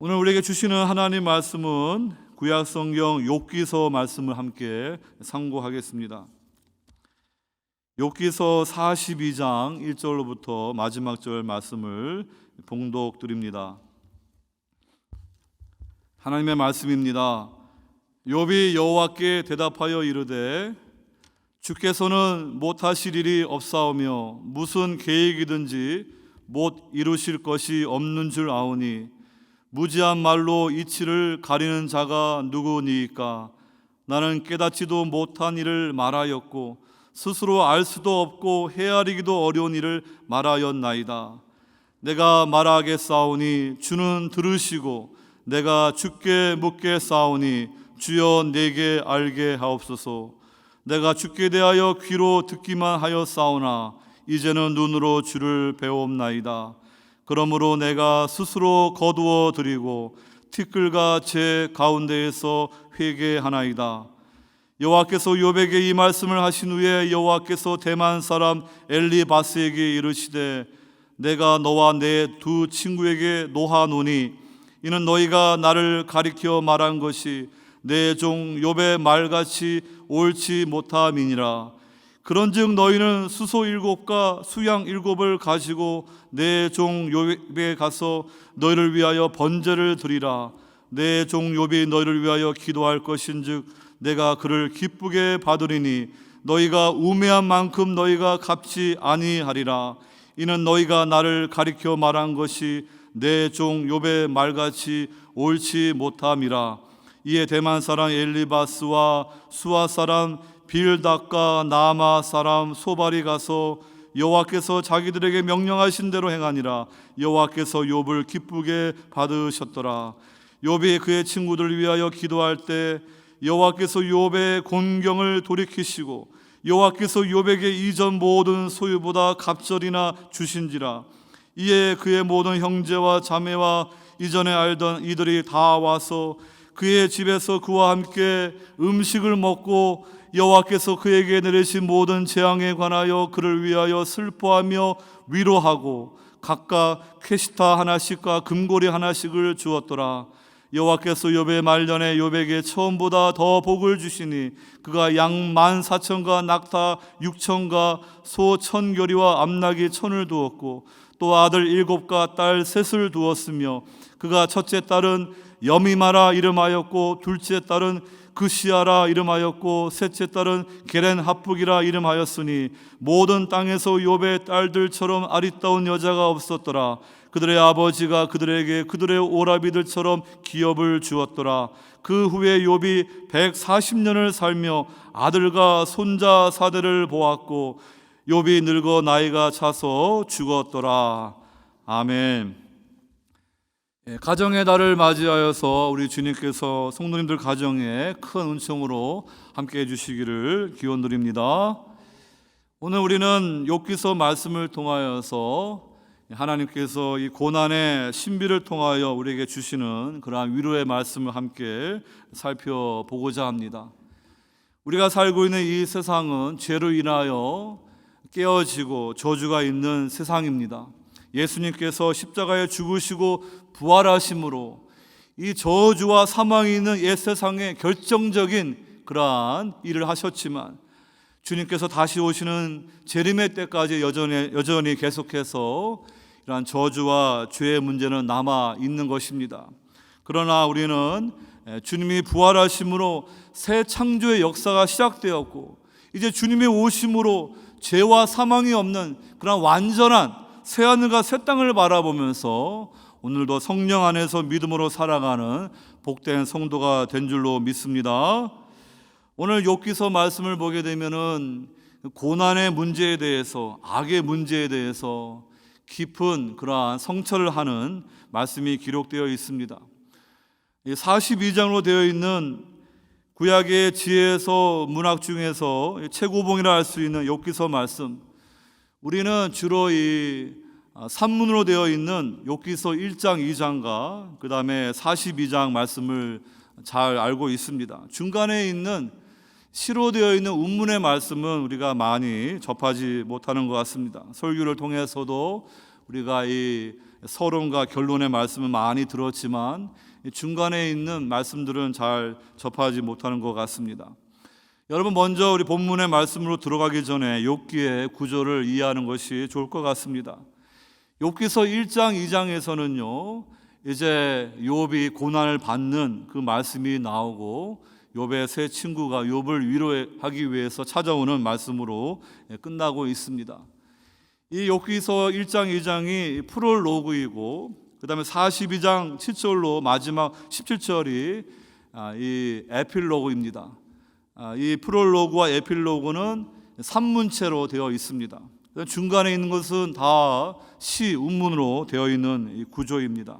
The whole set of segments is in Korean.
오늘 우리에게 주시는 하나님 말씀은 구약성경 욥기서 말씀을 함께 상고하겠습니다. 욥기서 42장 1절로부터 마지막 절 말씀을 봉독드립니다. 하나님의 말씀입니다. 욥이 여호와께 대답하여 이르되 주께서는 못하실 일이 없사오며 무슨 계획이든지 못 이루실 것이 없는 줄 아오니 무지한 말로 이치를 가리는 자가 누구니이까? 나는 깨닫지도 못한 일을 말하였고 스스로 알 수도 없고 헤아리기도 어려운 일을 말하였나이다. 내가 말하겠사오니 주는 들으시고 내가 주께 묻겠사오니 주여 내게 알게 하옵소서. 내가 주께 대하여 귀로 듣기만 하였사오나 이제는 눈으로 주를 배옵나이다. 그러므로 내가 스스로 거두어 드리고 티끌과 제 가운데에서 회개하나이다. 여호와께서 욥에게 이 말씀을 하신 후에 여호와께서 대만 사람 엘리바스에게 이르시되 내가 너와 내 두 친구에게 노하노니 이는 너희가 나를 가리켜 말한 것이 내 종 욥의 말같이 옳지 못함이니라. 그런즉 너희는 수소 7과 수양 7을 가지고 내 종 욥에 가서 너희를 위하여 번제를 드리라. 내 종 욥이 너희를 위하여 기도할 것인즉 내가 그를 기쁘게 받으리니 너희가 우매한 만큼 너희가 갚지 아니하리라. 이는 너희가 나를 가리켜 말한 것이 내 종 욥의 말같이 옳지 못함이라. 이에 대만 사람 엘리바스와 수아 사람 빌닷과 나아마 사람 소발이 가서 여호와께서 자기들에게 명령하신 대로 행하니라. 여호와께서 욥을 기쁘게 받으셨더라. 욥이 그의 친구들을 위하여 기도할 때 여호와께서 욥의 곤경을 돌이키시고 여호와께서 욥에게 이전 모든 소유보다 갑절이나 주신지라. 이에 그의 모든 형제와 자매와 이전에 알던 이들이 다 와서 그의 집에서 그와 함께 음식을 먹고 여호와께서 그에게 내리신 모든 재앙에 관하여 그를 위하여 슬퍼하며 위로하고 각각 쾌시타 하나씩과 금고리 하나씩을 주었더라. 여호와께서 욥의 말년에 욥에게 처음보다 더 복을 주시니 그가 양 14,000과 낙타 6,000과 소 1,000겨리와 암나귀 1,000을 두었고 또 아들 7과 딸 3을 두었으며 그가 첫째 딸은 여미마라 이름하였고 둘째 딸은 그시아라 이름하였고 셋째 딸은 게렌 하프기라 이름하였으니 모든 땅에서 욥의 딸들처럼 아리따운 여자가 없었더라. 그들의 아버지가 그들에게 그들의 오라비들처럼 기업을 주었더라. 그 후에 욥이 140년을 살며 아들과 손자 사대를 보았고 욥이 늙어 나이가 차서 죽었더라. 아멘. 가정의 달을 맞이하여서 우리 주님께서 성도님들 가정에 큰 은총으로 함께 해주시기를 기원드립니다. 오늘 우리는 욥기서 말씀을 통하여서 하나님께서 이 고난의 신비를 통하여 우리에게 주시는 그러한 위로의 말씀을 함께 살펴보고자 합니다. 우리가 살고 있는 이 세상은 죄로 인하여 깨어지고 저주가 있는 세상입니다. 예수님께서 십자가에 죽으시고 부활하심으로 이 저주와 사망이 있는 옛 세상에 결정적인 그러한 일을 하셨지만 주님께서 다시 오시는 재림의 때까지 여전히 계속해서 이러한 저주와 죄의 문제는 남아 있는 것입니다. 그러나 우리는 주님이 부활하심으로 새 창조의 역사가 시작되었고 이제 주님의 오심으로 죄와 사망이 없는 그런 완전한 새하늘과 새 땅을 바라보면서 오늘도 성령 안에서 믿음으로 살아가는 복된 성도가 된 줄로 믿습니다. 오늘 욥기서 말씀을 보게 되면은 고난의 문제에 대해서, 악의 문제에 대해서 깊은 그러한 성찰을 하는 말씀이 기록되어 있습니다. 42장으로 되어 있는 구약의 지혜에서 문학 중에서 최고봉이라 할 수 있는 욥기서 말씀, 우리는 주로 이 산문으로 되어 있는 욥기서 1장, 2장과 그 다음에 42장 말씀을 잘 알고 있습니다. 중간에 있는 시로 되어 있는 운문의 말씀은 우리가 많이 접하지 못하는 것 같습니다. 설교를 통해서도 우리가 이 서론과 결론의 말씀은 많이 들었지만 중간에 있는 말씀들은 잘 접하지 못하는 것 같습니다. 여러분, 먼저 우리 본문의 말씀으로 들어가기 전에 욥기의 구조를 이해하는 것이 좋을 것 같습니다. 욥기서 1장, 2장에서는요, 이제 욥이 고난을 받는 그 말씀이 나오고 욥의 세 친구가 욥을 위로하기 위해서 찾아오는 말씀으로 끝나고 있습니다. 이 욥기서 1장, 2장이 프롤로그이고 그 다음에 42장 7절로 마지막 17절이 이 에필로그입니다. 이 프롤로그와 에필로그는 산문체로 되어 있습니다. 중간에 있는 것은 다 시, 운문으로 되어 있는 이 구조입니다.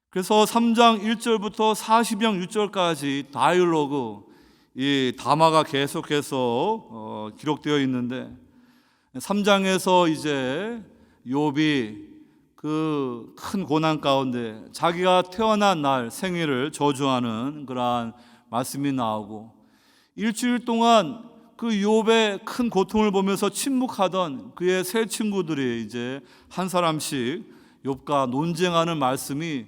그래서 3장 1절부터 40장 6절까지 다이얼로그, 이 담화가 계속해서 기록되어 있는데 3장에서 이제 욥이 그 큰 고난 가운데 자기가 태어난 날 생일을 저주하는 그러한 말씀이 나오고 일주일 동안 그 욥의 큰 고통을 보면서 침묵하던 그의 세 친구들이 이제 한 사람씩 욥과 논쟁하는 말씀이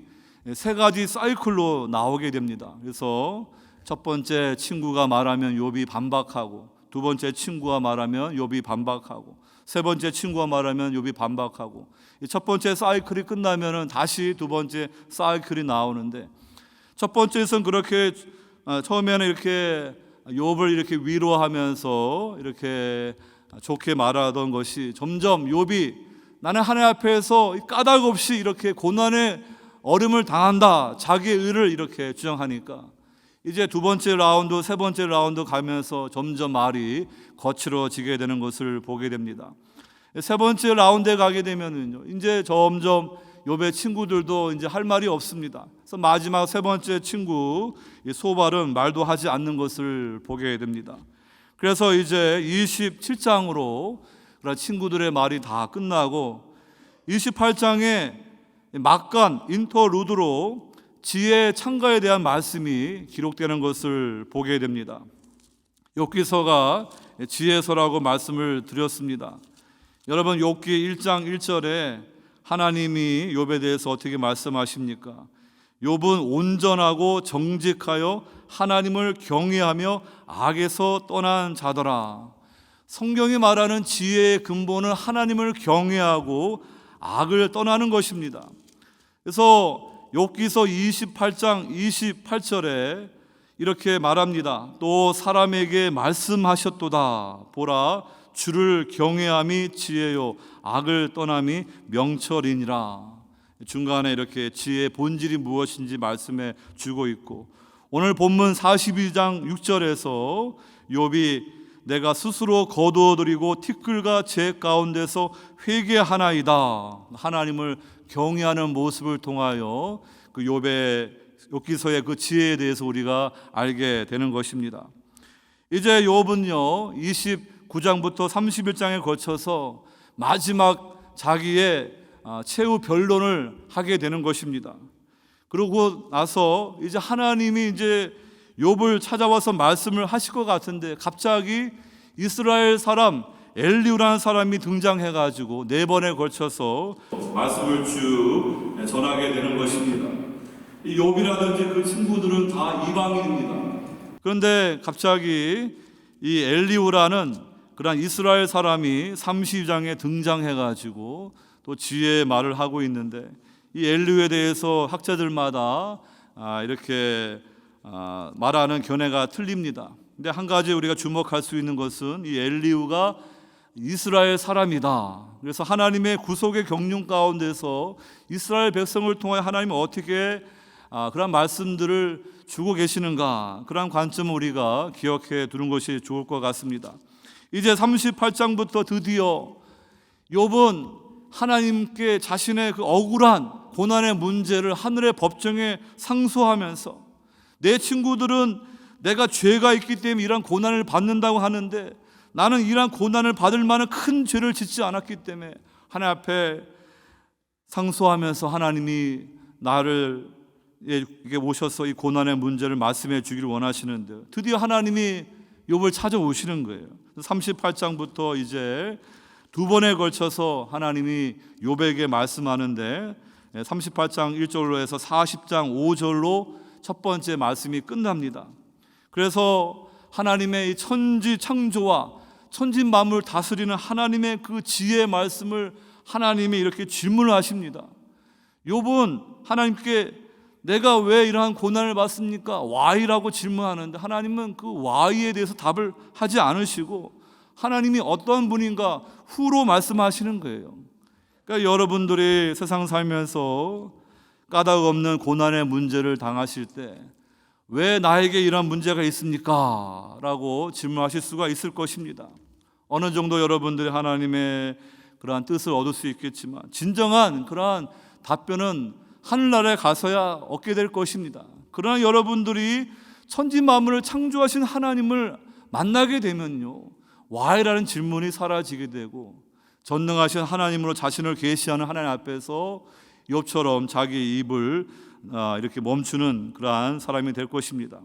세 가지 사이클로 나오게 됩니다. 그래서 첫 번째 친구가 말하면 욥이 반박하고, 두 번째 친구가 말하면 욥이 반박하고, 세 번째 친구가 말하면 욥이 반박하고, 첫 번째 사이클이 끝나면은 다시 두 번째 사이클이 나오는데, 첫 번째에서는 그렇게 처음에는 이렇게 욥을 이렇게 위로하면서 이렇게 좋게 말하던 것이 점점 욥이 나는 하나님 앞에서 까닭 없이 이렇게 고난의 어려움을 당한다, 자기의 의를 이렇게 주장하니까 이제 두 번째 라운드, 세 번째 라운드 가면서 점점 말이 거칠어지게 되는 것을 보게 됩니다. 세 번째 라운드에 가게 되면은요, 이제 점점 욥의 친구들도 이제 할 말이 없습니다. 그래서 마지막 세 번째 친구 소발은 말도 하지 않는 것을 보게 됩니다. 그래서 이제 27장으로 그런 친구들의 말이 다 끝나고 28장에 막간 인터루드로 지혜의 창가에 대한 말씀이 기록되는 것을 보게 됩니다. 욥기서가 지혜서라고 말씀을 드렸습니다. 여러분, 욥기 1장 1절에 하나님이 욥에 대해서 어떻게 말씀하십니까? 욥은 온전하고 정직하여 하나님을 경외하며 악에서 떠난 자더라. 성경이 말하는 지혜의 근본은 하나님을 경외하고 악을 떠나는 것입니다. 그래서 욥기서 28장 28절에 이렇게 말합니다. 또 사람에게 말씀하셨도다. 보라, 주를 경외함이 지혜요 악을 떠남이 명철이니라. 중간에 이렇게 지혜의 본질이 무엇인지 말씀해 주고 있고, 오늘 본문 42장 6절에서 욥이 내가 스스로 거두어들이고 티끌과 재 가운데서 회개하나이다, 하나님을 경외하는 모습을 통하여 그 욥기서의 그 지혜에 대해서 우리가 알게 되는 것입니다. 이제 욥은요 29장부터 31장에 거쳐서 마지막 자기의 최후 변론을 하게 되는 것입니다. 그러고 나서 이제 하나님이 이제 욥을 찾아와서 말씀을 하실 것 같은데 갑자기 이스라엘 사람 엘리우라는 사람이 등장해가지고 4번에 걸쳐서 말씀을 쭉 전하게 되는 것입니다. 이 욥이라든지 그 친구들은 다 이방인입니다. 그런데 갑자기 이 엘리우라는 그런 이스라엘 사람이 32장에 등장해가지고 또 지혜의 말을 하고 있는데, 이 엘리우에 대해서 학자들마다 이렇게 말하는 견해가 틀립니다. 근데 한 가지 우리가 주목할 수 있는 것은 이 엘리우가 이스라엘 사람이다. 그래서 하나님의 구속의 경륜 가운데서 이스라엘 백성을 통해 하나님은 어떻게 그런 말씀들을 주고 계시는가, 그런 관점을 우리가 기억해 두는 것이 좋을 것 같습니다. 이제 38장부터 드디어 욥은 하나님께 자신의 그 억울한 고난의 문제를 하늘의 법정에 상소하면서, 내 친구들은 내가 죄가 있기 때문에 이런 고난을 받는다고 하는데 나는 이런 고난을 받을 만한 큰 죄를 짓지 않았기 때문에 하나님 앞에 상소하면서 하나님이 나를 이게 오셔서 이 고난의 문제를 말씀해 주기를 원하시는데, 드디어 하나님이 욥을 찾아오시는 거예요. 38장부터 이제 두 번에 걸쳐서 하나님이 욥에게 말씀하는데 38장 1절로 해서 40장 5절로 첫 번째 말씀이 끝납니다. 그래서 하나님의 이 천지 창조와 천지 만물을 다스리는 하나님의 그 지혜의 말씀을 하나님이 이렇게 질문을 하십니다. 욥은 하나님께 내가 왜 이러한 고난을 받습니까? Why라고 질문하는데 하나님은 그 Why에 대해서 답을 하지 않으시고 하나님이 어떤 분인가 후로 말씀하시는 거예요. 그러니까 여러분들이 세상 살면서 까닭 없는 고난의 문제를 당하실 때 왜 나에게 이런 문제가 있습니까? 라고 질문하실 수가 있을 것입니다. 어느 정도 여러분들이 하나님의 그러한 뜻을 얻을 수 있겠지만 진정한 그러한 답변은 하늘나라에 가서야 얻게 될 것입니다. 그러나 여러분들이 천지 만물을 창조하신 하나님을 만나게 되면요, Why라는 질문이 사라지게 되고 전능하신 하나님으로 자신을 계시하는 하나님 앞에서 욥처럼 자기 입을 이렇게 멈추는 그러한 사람이 될 것입니다.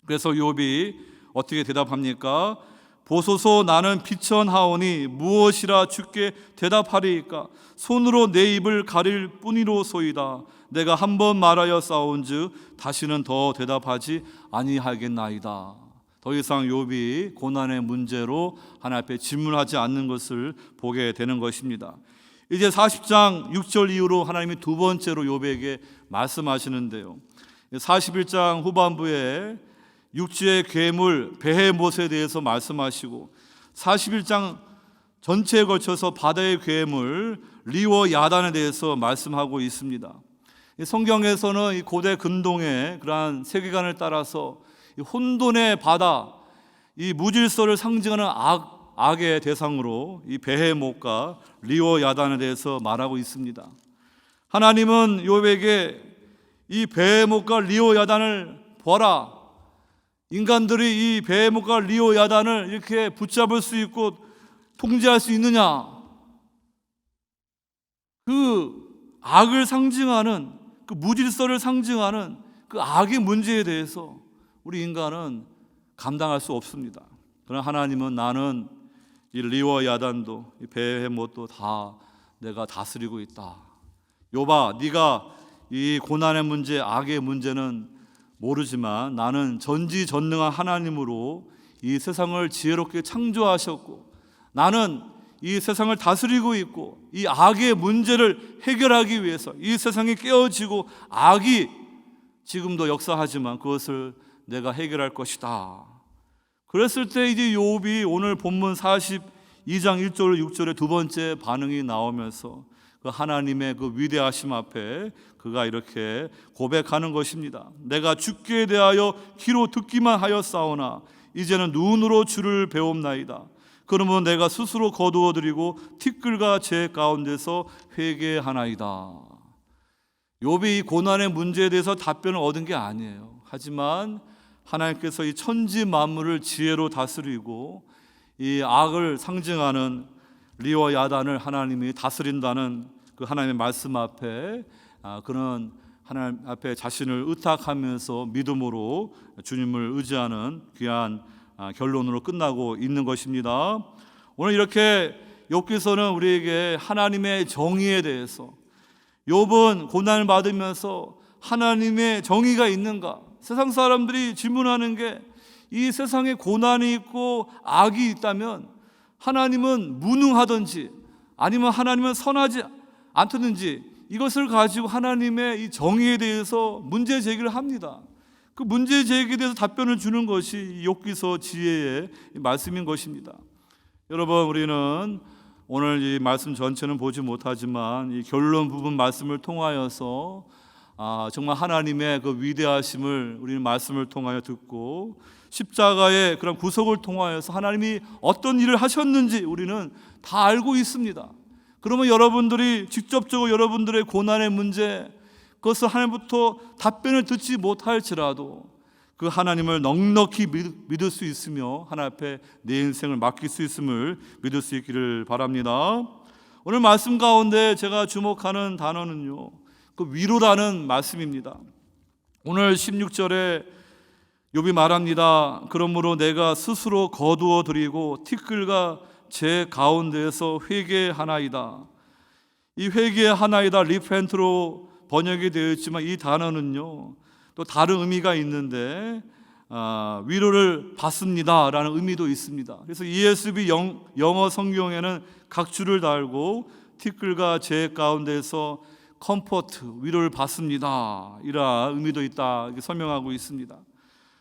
그래서 욥이 어떻게 대답합니까? 보소서 나는 비천하오니 무엇이라 주께 대답하리이까? 손으로 내 입을 가릴 뿐이로소이다. 내가 한 번 말하여 싸운즉 다시는 더 대답하지 아니하겠나이다. 더 이상 욥이 고난의 문제로 하나님 앞에 질문하지 않는 것을 보게 되는 것입니다. 이제 40장 6절 이후로 하나님이 두 번째로 욥에게 말씀하시는데요, 41장 후반부에 육지의 괴물 베헤못에 대해서 말씀하시고 41장 전체에 걸쳐서 바다의 괴물 리워야단에 대해서 말씀하고 있습니다. 성경에서는 이 고대 근동의 그러한 세계관을 따라서 이 혼돈의 바다, 이 무질서를 상징하는 악의 대상으로 이 베헤못과 리워야단에 대해서 말하고 있습니다. 하나님은 욥에게 이 베헤못과 리워야단을 보아라, 인간들이 이 베헤못과 리워야단을 이렇게 붙잡을 수 있고 통제할 수 있느냐? 그 악을 상징하는, 그 무질서를 상징하는 그 악의 문제에 대해서 우리 인간은 감당할 수 없습니다. 그러나 하나님은 나는 이 리워야단도 이 베헤못도 다 내가 다스리고 있다. 욥아, 네가 이 고난의 문제, 악의 문제는 모르지만 나는 전지전능한 하나님으로 이 세상을 지혜롭게 창조하셨고 나는 이 세상을 다스리고 있고 이 악의 문제를 해결하기 위해서 이 세상이 깨어지고 악이 지금도 역사하지만 그것을 내가 해결할 것이다. 그랬을 때 이제 욥이 오늘 본문 42장 1절 6절에 두 번째 반응이 나오면서 그 하나님의 그 위대하심 앞에 그가 이렇게 고백하는 것입니다. 내가 주께 대하여 귀로 듣기만 하였사오나 이제는 눈으로 주를 배움나이다. 그러면 내가 스스로 거두어드리고 티끌과 제 가운데서 회개하나이다. 욥이 이 고난의 문제에 대해서 답변을 얻은 게 아니에요. 하지만 하나님께서 이 천지 만물을 지혜로 다스리고 이 악을 상징하는 리와 야단을 하나님이 다스린다는 그 하나님의 말씀 앞에 그는 하나님 앞에 자신을 의탁하면서 믿음으로 주님을 의지하는 귀한 결론으로 끝나고 있는 것입니다. 오늘 이렇게 욥기서는 우리에게 하나님의 정의에 대해서, 욥은 고난을 받으면서 하나님의 정의가 있는가? 세상 사람들이 질문하는 게 이 세상에 고난이 있고 악이 있다면 하나님은 무능하든지 아니면 하나님은 선하지 않든지 이것을 가지고 하나님의 이 정의에 대해서 문제 제기를 합니다. 그 문제 제기에 대해서 답변을 주는 것이 욥기서 지혜의 말씀인 것입니다. 여러분, 우리는 오늘 이 말씀 전체는 보지 못하지만 이 결론 부분 말씀을 통하여서 정말 하나님의 그 위대하심을 우리는 말씀을 통하여 듣고 십자가의 그런 구속을 통하여서 하나님이 어떤 일을 하셨는지 우리는 다 알고 있습니다. 그러면 여러분들이 직접적으로 여러분들의 고난의 문제, 그것을 하나님부터 답변을 듣지 못할지라도 그 하나님을 넉넉히 믿을 수 있으며 하나님 앞에 내 인생을 맡길 수 있음을 믿을 수 있기를 바랍니다. 오늘 말씀 가운데 제가 주목하는 단어는요, 그 위로라는 말씀입니다. 오늘 16절에 욥이 말합니다. 그러므로 내가 스스로 거두어 드리고 티끌과 제 가운데에서 회개하나이다. 이 회개하나이다 리펜트로 번역이 되어 있지만 이 단어는요 또 다른 의미가 있는데 위로를 받습니다라는 의미도 있습니다. 그래서 ESV 영어 성경에는 각 줄을 달고 티끌과 제 가운데서 컴포트 위로를 받습니다 이런 의미도 있다 이렇게 설명하고 있습니다.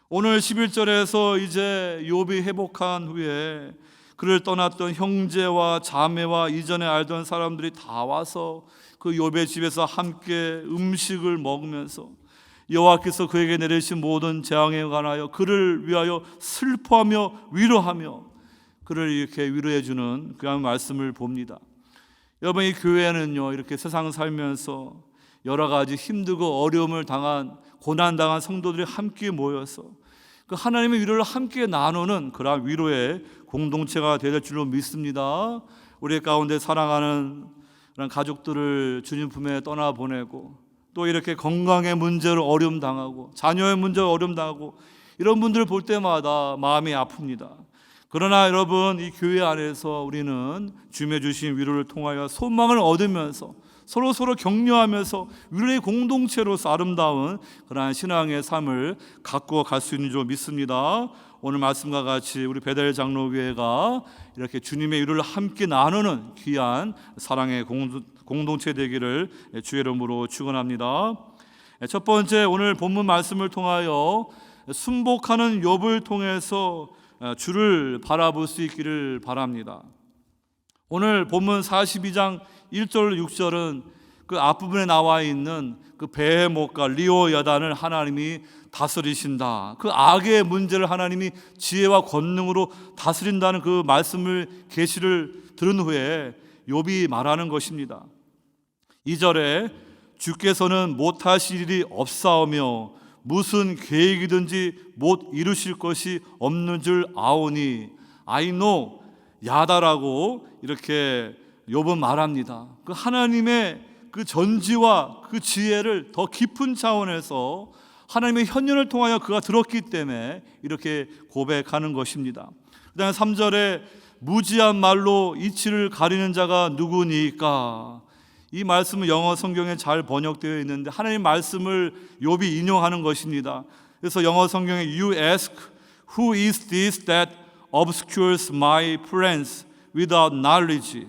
오늘 11절에서 이제 욥이 회복한 후에 그를 떠났던 형제와 자매와 이전에 알던 사람들이 다 와서 그 욥의 집에서 함께 음식을 먹으면서 여호와께서 그에게 내리신 모든 재앙에 관하여 그를 위하여 슬퍼하며 위로하며 그를 이렇게 위로해 주는 그런 말씀을 봅니다. 여러분, 이 교회는요 이렇게 세상 살면서 여러 가지 힘들고 어려움을 당한 고난당한 성도들이 함께 모여서 그 하나님의 위로를 함께 나누는 그러한 위로의 공동체가 될 줄로 믿습니다. 우리 가운데 사랑하는 그런 가족들을 주님 품에 떠나보내고 또 이렇게 건강의 문제로 어려움 당하고 자녀의 문제로 어려움 당하고 이런 분들을 볼 때마다 마음이 아픕니다. 그러나 여러분, 이 교회 안에서 우리는 주님의 주신 위로를 통하여 소망을 얻으면서 서로 격려하면서 위로의 공동체로서 아름다운 그러한 신앙의 삶을 갖고 갈 수 있는 줄 믿습니다. 오늘 말씀과 같이 우리 베델 장로교회가 이렇게 주님의 위로를 함께 나누는 귀한 사랑의 공동체 되기를 주의 이름으로 축원합니다. 첫 번째, 오늘 본문 말씀을 통하여 순복하는 욥을 통해서 주를 바라볼 수 있기를 바랍니다. 오늘 본문 42장 1절 6절은 그 앞부분에 나와 있는 그 베헤못과 리오 여단을 하나님이 다스리신다, 그 악의 문제를 하나님이 지혜와 권능으로 다스린다는 그 말씀을 계시를 들은 후에 욥이 말하는 것입니다. 2절에 주께서는 못하실 일이 없사오며 무슨 계획이든지 못 이루실 것이 없는 줄 아오니, I know, 야다라고 이렇게 욥은 말합니다. 그 하나님의 그 전지와 그 지혜를 더 깊은 차원에서 하나님의 현현을 통하여 그가 들었기 때문에 이렇게 고백하는 것입니다. 그 다음에 3절에 무지한 말로 이치를 가리는 자가 누구니까, 이 말씀은 영어 성경에 잘 번역되어 있는데 하나님 말씀을 욥이 인용하는 것입니다. 그래서 영어 성경에 You ask, who is this that obscures my plans without knowledge,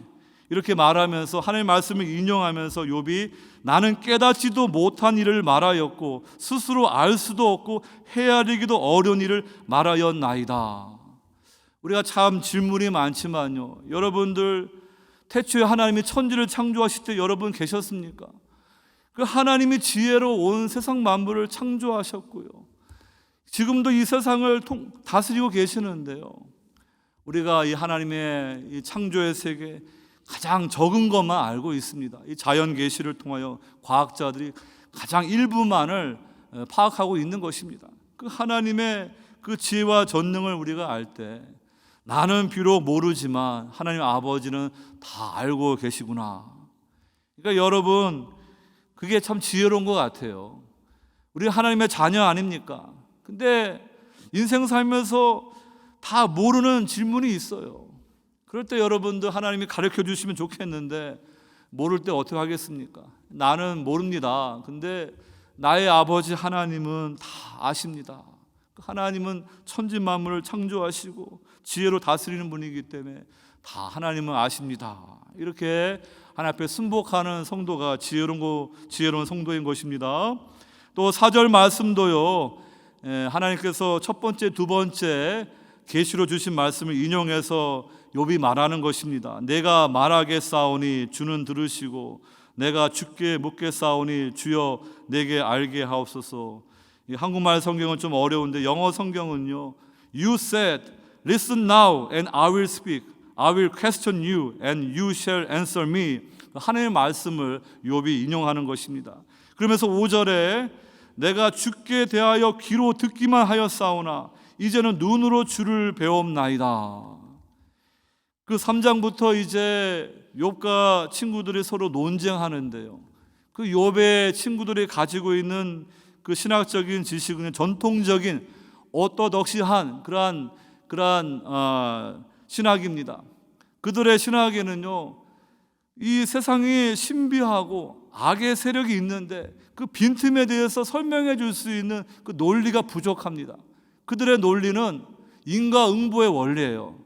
이렇게 말하면서 하나님 말씀을 인용하면서 욥이 나는 깨닫지도 못한 일을 말하였고 스스로 알 수도 없고 헤아리기도 어려운 일을 말하였나이다. 우리가 참 질문이 많지만요, 여러분들 태초에 하나님이 천지를 창조하실 때 여러분 계셨습니까? 그 하나님이 지혜로 온 세상 만물을 창조하셨고요, 지금도 이 세상을 다스리고 계시는데요, 우리가 이 하나님의 이 창조의 세계 가장 적은 것만 알고 있습니다. 이 자연 계시를 통하여 과학자들이 가장 일부만을 파악하고 있는 것입니다. 그 하나님의 그 지혜와 전능을 우리가 알 때 나는 비록 모르지만 하나님 아버지는 다 알고 계시구나. 그러니까 여러분, 그게 참 지혜로운 것 같아요. 우리 하나님의 자녀 아닙니까? 근데 인생 살면서 다 모르는 질문이 있어요. 그럴 때 여러분들 하나님이 가르쳐 주시면 좋겠는데 모를 때 어떻게 하겠습니까? 나는 모릅니다. 근데 나의 아버지 하나님은 다 아십니다. 하나님은 천지 만물을 창조하시고 지혜로 다스리는 분이기 때문에 다 하나님은 아십니다. 이렇게 하나님 앞에 순복하는 성도가 지혜로운 성도인 것입니다. 또 4절 말씀도요, 하나님께서 첫 번째, 두 번째 계시로 주신 말씀을 인용해서 욥이 말하는 것입니다. 내가 말하겠사오니 주는 들으시고 내가 주께 묻겠사오니 주여 내게 알게 하옵소서. 한국말 성경은 좀 어려운데 영어 성경은요, You said, listen now and I will speak. I will question you and you shall answer me. 하나님의 말씀을 욥이 인용하는 것입니다. 그러면서 5절에 내가 주께 대하여 귀로 듣기만 하였사오나 이제는 눈으로 주를 배움나이다. 그 3장부터 이제 욥과 친구들이 서로 논쟁하는데요, 그 욥의 친구들이 가지고 있는 그 신학적인 지식은 전통적인 오토독시한 그러한 신학입니다. 그들의 신학에는요, 이 세상이 신비하고 악의 세력이 있는데 그 빈틈에 대해서 설명해 줄 수 있는 그 논리가 부족합니다. 그들의 논리는 인과응보의 원리예요.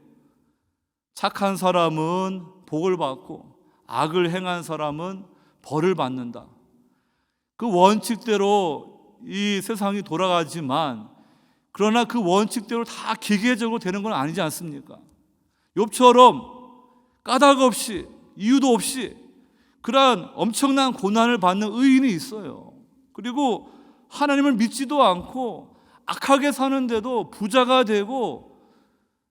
착한 사람은 복을 받고 악을 행한 사람은 벌을 받는다. 그 원칙대로 이 세상이 돌아가지만 그러나 그 원칙대로 다 기계적으로 되는 건 아니지 않습니까? 욥처럼 까닭 없이 이유도 없이 그러한 엄청난 고난을 받는 의인이 있어요. 그리고 하나님을 믿지도 않고 악하게 사는데도 부자가 되고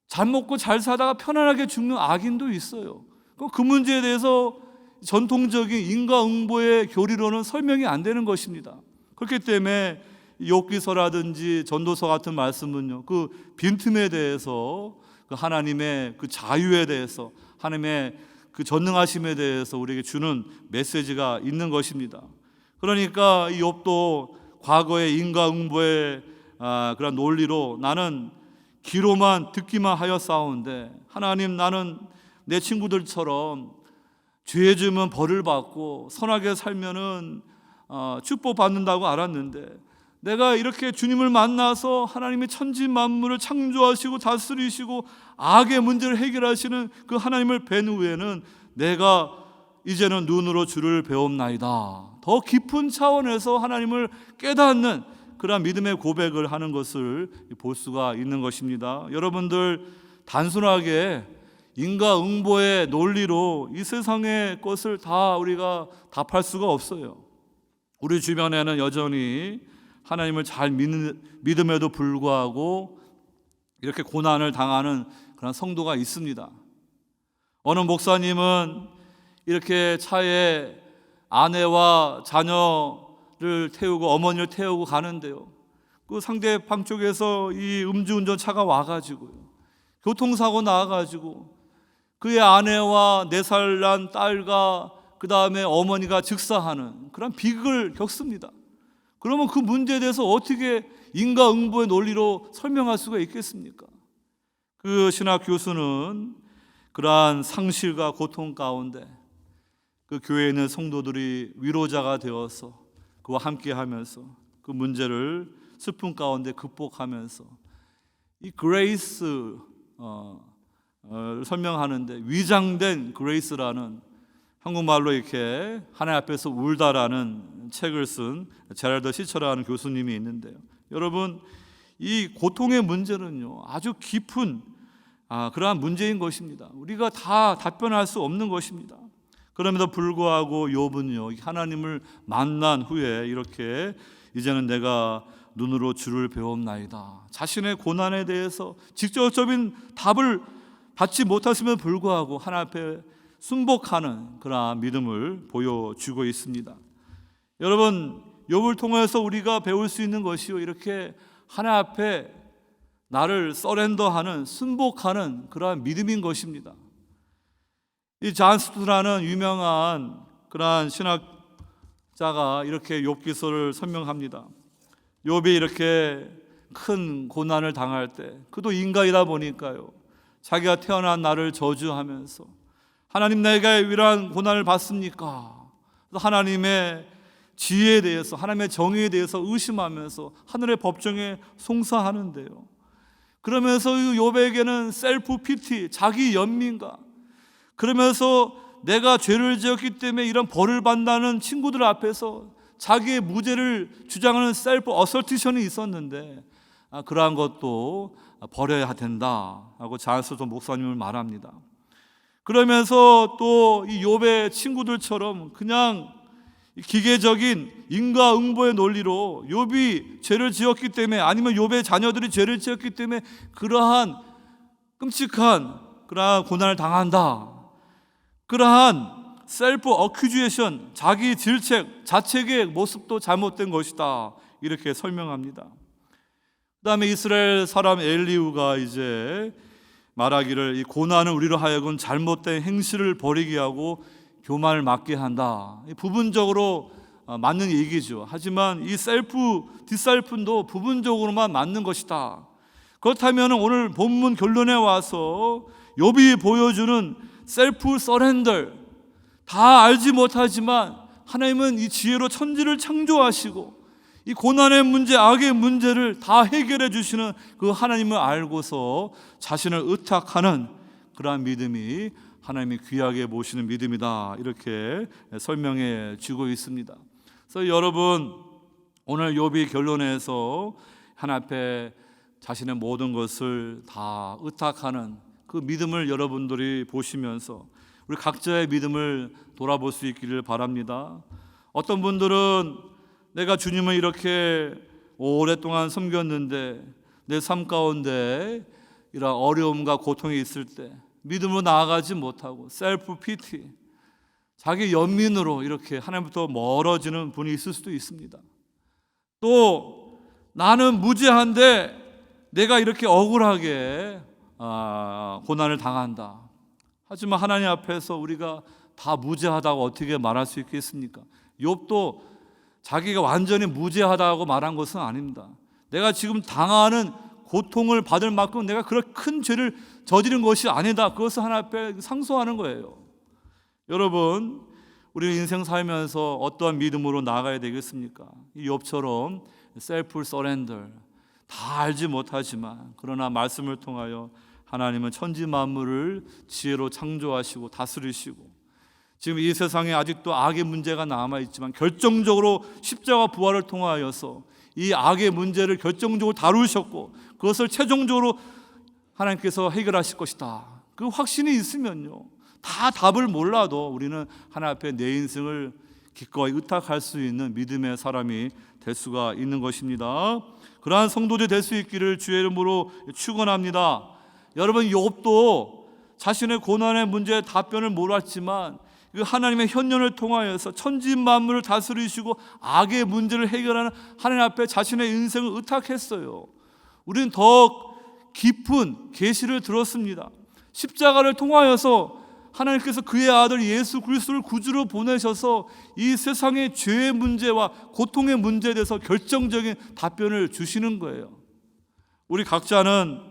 잘 먹고 잘 사다가 편안하게 죽는 악인도 있어요. 그 문제에 대해서 전통적인 인과응보의 교리로는 설명이 안 되는 것입니다. 그렇기 때문에 욥기서라든지 전도서 같은 말씀은요, 그 빈틈에 대해서, 그 하나님의 그 자유에 대해서, 하나님의 그 전능하심에 대해서 우리에게 주는 메시지가 있는 것입니다. 그러니까 이 욥도 과거의 인과응보의 그런 논리로 나는 귀로만 듣기만 하였사온데 하나님, 나는 내 친구들처럼 죄 지으면 벌을 받고 선하게 살면은 축복받는다고 알았는데 내가 이렇게 주님을 만나서 하나님이 천지 만물을 창조하시고 다스리시고 악의 문제를 해결하시는 그 하나님을 뵌 후에는 내가 이제는 눈으로 주를 배움나이다. 더 깊은 차원에서 하나님을 깨닫는 그런 믿음의 고백을 하는 것을 볼 수가 있는 것입니다. 여러분들, 단순하게 인과응보의 논리로 이 세상의 것을 다 우리가 답할 수가 없어요. 우리 주변에는 여전히 하나님을 잘 믿음에도 불구하고 이렇게 고난을 당하는 그런 성도가 있습니다. 어느 목사님은 이렇게 차에 아내와 자녀를 태우고 어머니를 태우고 가는데요, 그 상대방 쪽에서 이 음주운전 차가 와가지고요, 교통사고 나와가지고 그의 아내와 4살 난 딸과 그 다음에 어머니가 즉사하는 그런 비극을 겪습니다. 그러면 그 문제에 대해서 어떻게 인과응보의 논리로 설명할 수가 있겠습니까? 그 신학 교수는 그러한 상실과 고통 가운데 그 교회에 있는 성도들이 위로자가 되어서 그와 함께 하면서 그 문제를 슬픔 가운데 극복하면서 이 그레이스 설명하는데, 위장된 그레이스라는, 한국말로 이렇게 하나님 앞에서 울다라는 책을 쓴 제랄드 시처라는 교수님이 있는데요, 여러분, 이 고통의 문제는요 아주 깊은 그러한 문제인 것입니다. 우리가 다 답변할 수 없는 것입니다. 그럼에도 불구하고 욥은요, 하나님을 만난 후에 이렇게 이제는 내가 눈으로 주를 배움나이다. 자신의 고난에 대해서 직접적인 답을 받지 못했음에도 불구하고 하나님 앞에 순복하는 그러한 믿음을 보여주고 있습니다. 여러분, 욥을 통해서 우리가 배울 수 있는 것이요, 이렇게 하나님 앞에 나를 서렌더하는, 순복하는 그러한 믿음인 것입니다. 이 존 스투라는 유명한 그러한 신학자가 이렇게 욥기서를 설명합니다. 욥이 이렇게 큰 고난을 당할 때, 그도 인간이다 보니까요, 자기가 태어난 나를 저주하면서 하나님, 내가 이러한 고난을 받습니까? 하나님의 지혜에 대해서, 하나님의 정의에 대해서 의심하면서 하늘의 법정에 송사하는데요, 그러면서 욥에게는 셀프 피티, 자기 연민과, 그러면서 내가 죄를 지었기 때문에 이런 벌을 받는다는 친구들 앞에서 자기의 무죄를 주장하는 셀프 어설티션이 있었는데 그러한 것도 버려야 된다라고 존 스투 목사님을 말합니다. 그러면서 또 이 욥의 친구들처럼 그냥 기계적인 인과응보의 논리로 욥이 죄를 지었기 때문에, 아니면 욥의 자녀들이 죄를 지었기 때문에 그러한 끔찍한 그러한 고난을 당한다, 그러한 셀프 어큐지에이션, 자기 질책, 자책의 모습도 잘못된 것이다, 이렇게 설명합니다. 그 다음에 이스라엘 사람 엘리후가 이제 말하기를, 이 고난은 우리로 하여금 잘못된 행실을 버리게 하고 교만을 막게 한다. 부분적으로 맞는 얘기죠. 하지만 이 셀프 디셀픈도 부분적으로만 맞는 것이다. 그렇다면 오늘 본문 결론에 와서 욥이 보여주는 셀프 서렌더, 다 알지 못하지만 하나님은 이 지혜로 천지를 창조하시고 이 고난의 문제, 악의 문제를 다 해결해 주시는 그 하나님을 알고서 자신을 의탁하는 그러한 믿음이 하나님이 귀하게 모시는 믿음이다, 이렇게 설명해 주고 있습니다. 그래서 여러분, 오늘 욥이 결론에서 하나님 앞에 자신의 모든 것을 다 의탁하는 그 믿음을 여러분들이 보시면서 우리 각자의 믿음을 돌아볼 수 있기를 바랍니다. 어떤 분들은 내가 주님을 이렇게 오랫동안 섬겼는데 내 삶 가운데 이런 어려움과 고통이 있을 때 믿음으로 나아가지 못하고 셀프 피티, 자기 연민으로 이렇게 하나님부터 멀어지는 분이 있을 수도 있습니다. 또 나는 무죄한데 내가 이렇게 억울하게 고난을 당한다. 하지만 하나님 앞에서 우리가 다 무죄하다고 어떻게 말할 수 있겠습니까? 욥도 자기가 완전히 무죄하다고 말한 것은 아닙니다. 내가 지금 당하는 고통을 받을 만큼 내가 그런 큰 죄를 저지른 것이 아니다, 그것을 하나님 앞에 상소하는 거예요. 여러분, 우리 인생 살면서 어떠한 믿음으로 나아가야 되겠습니까? 이 욥처럼 셀프 서렌더, 다 알지 못하지만 그러나 말씀을 통하여 하나님은 천지 만물을 지혜로 창조하시고 다스리시고 지금 이 세상에 아직도 악의 문제가 남아있지만 결정적으로 십자가 부활을 통하여서 이 악의 문제를 결정적으로 다루셨고 그것을 최종적으로 하나님께서 해결하실 것이다, 그 확신이 있으면요, 다 답을 몰라도 우리는 하나님 앞에 내 인생을 기꺼이 의탁할 수 있는 믿음의 사람이 될 수가 있는 것입니다. 그러한 성도들이 될 수 있기를 주의 이름으로 축원합니다. 여러분, 욥도 자신의 고난의 문제에 답변을 몰랐지만 하나님의 현년을 통하여서 천지 만물을 다스리시고 악의 문제를 해결하는 하나님 앞에 자신의 인생을 의탁했어요. 우리는 더 깊은 계시를 들었습니다. 십자가를 통하여서 하나님께서 그의 아들 예수 그리스도를 구주로 보내셔서 이 세상의 죄의 문제와 고통의 문제에 대해서 결정적인 답변을 주시는 거예요. 우리 각자는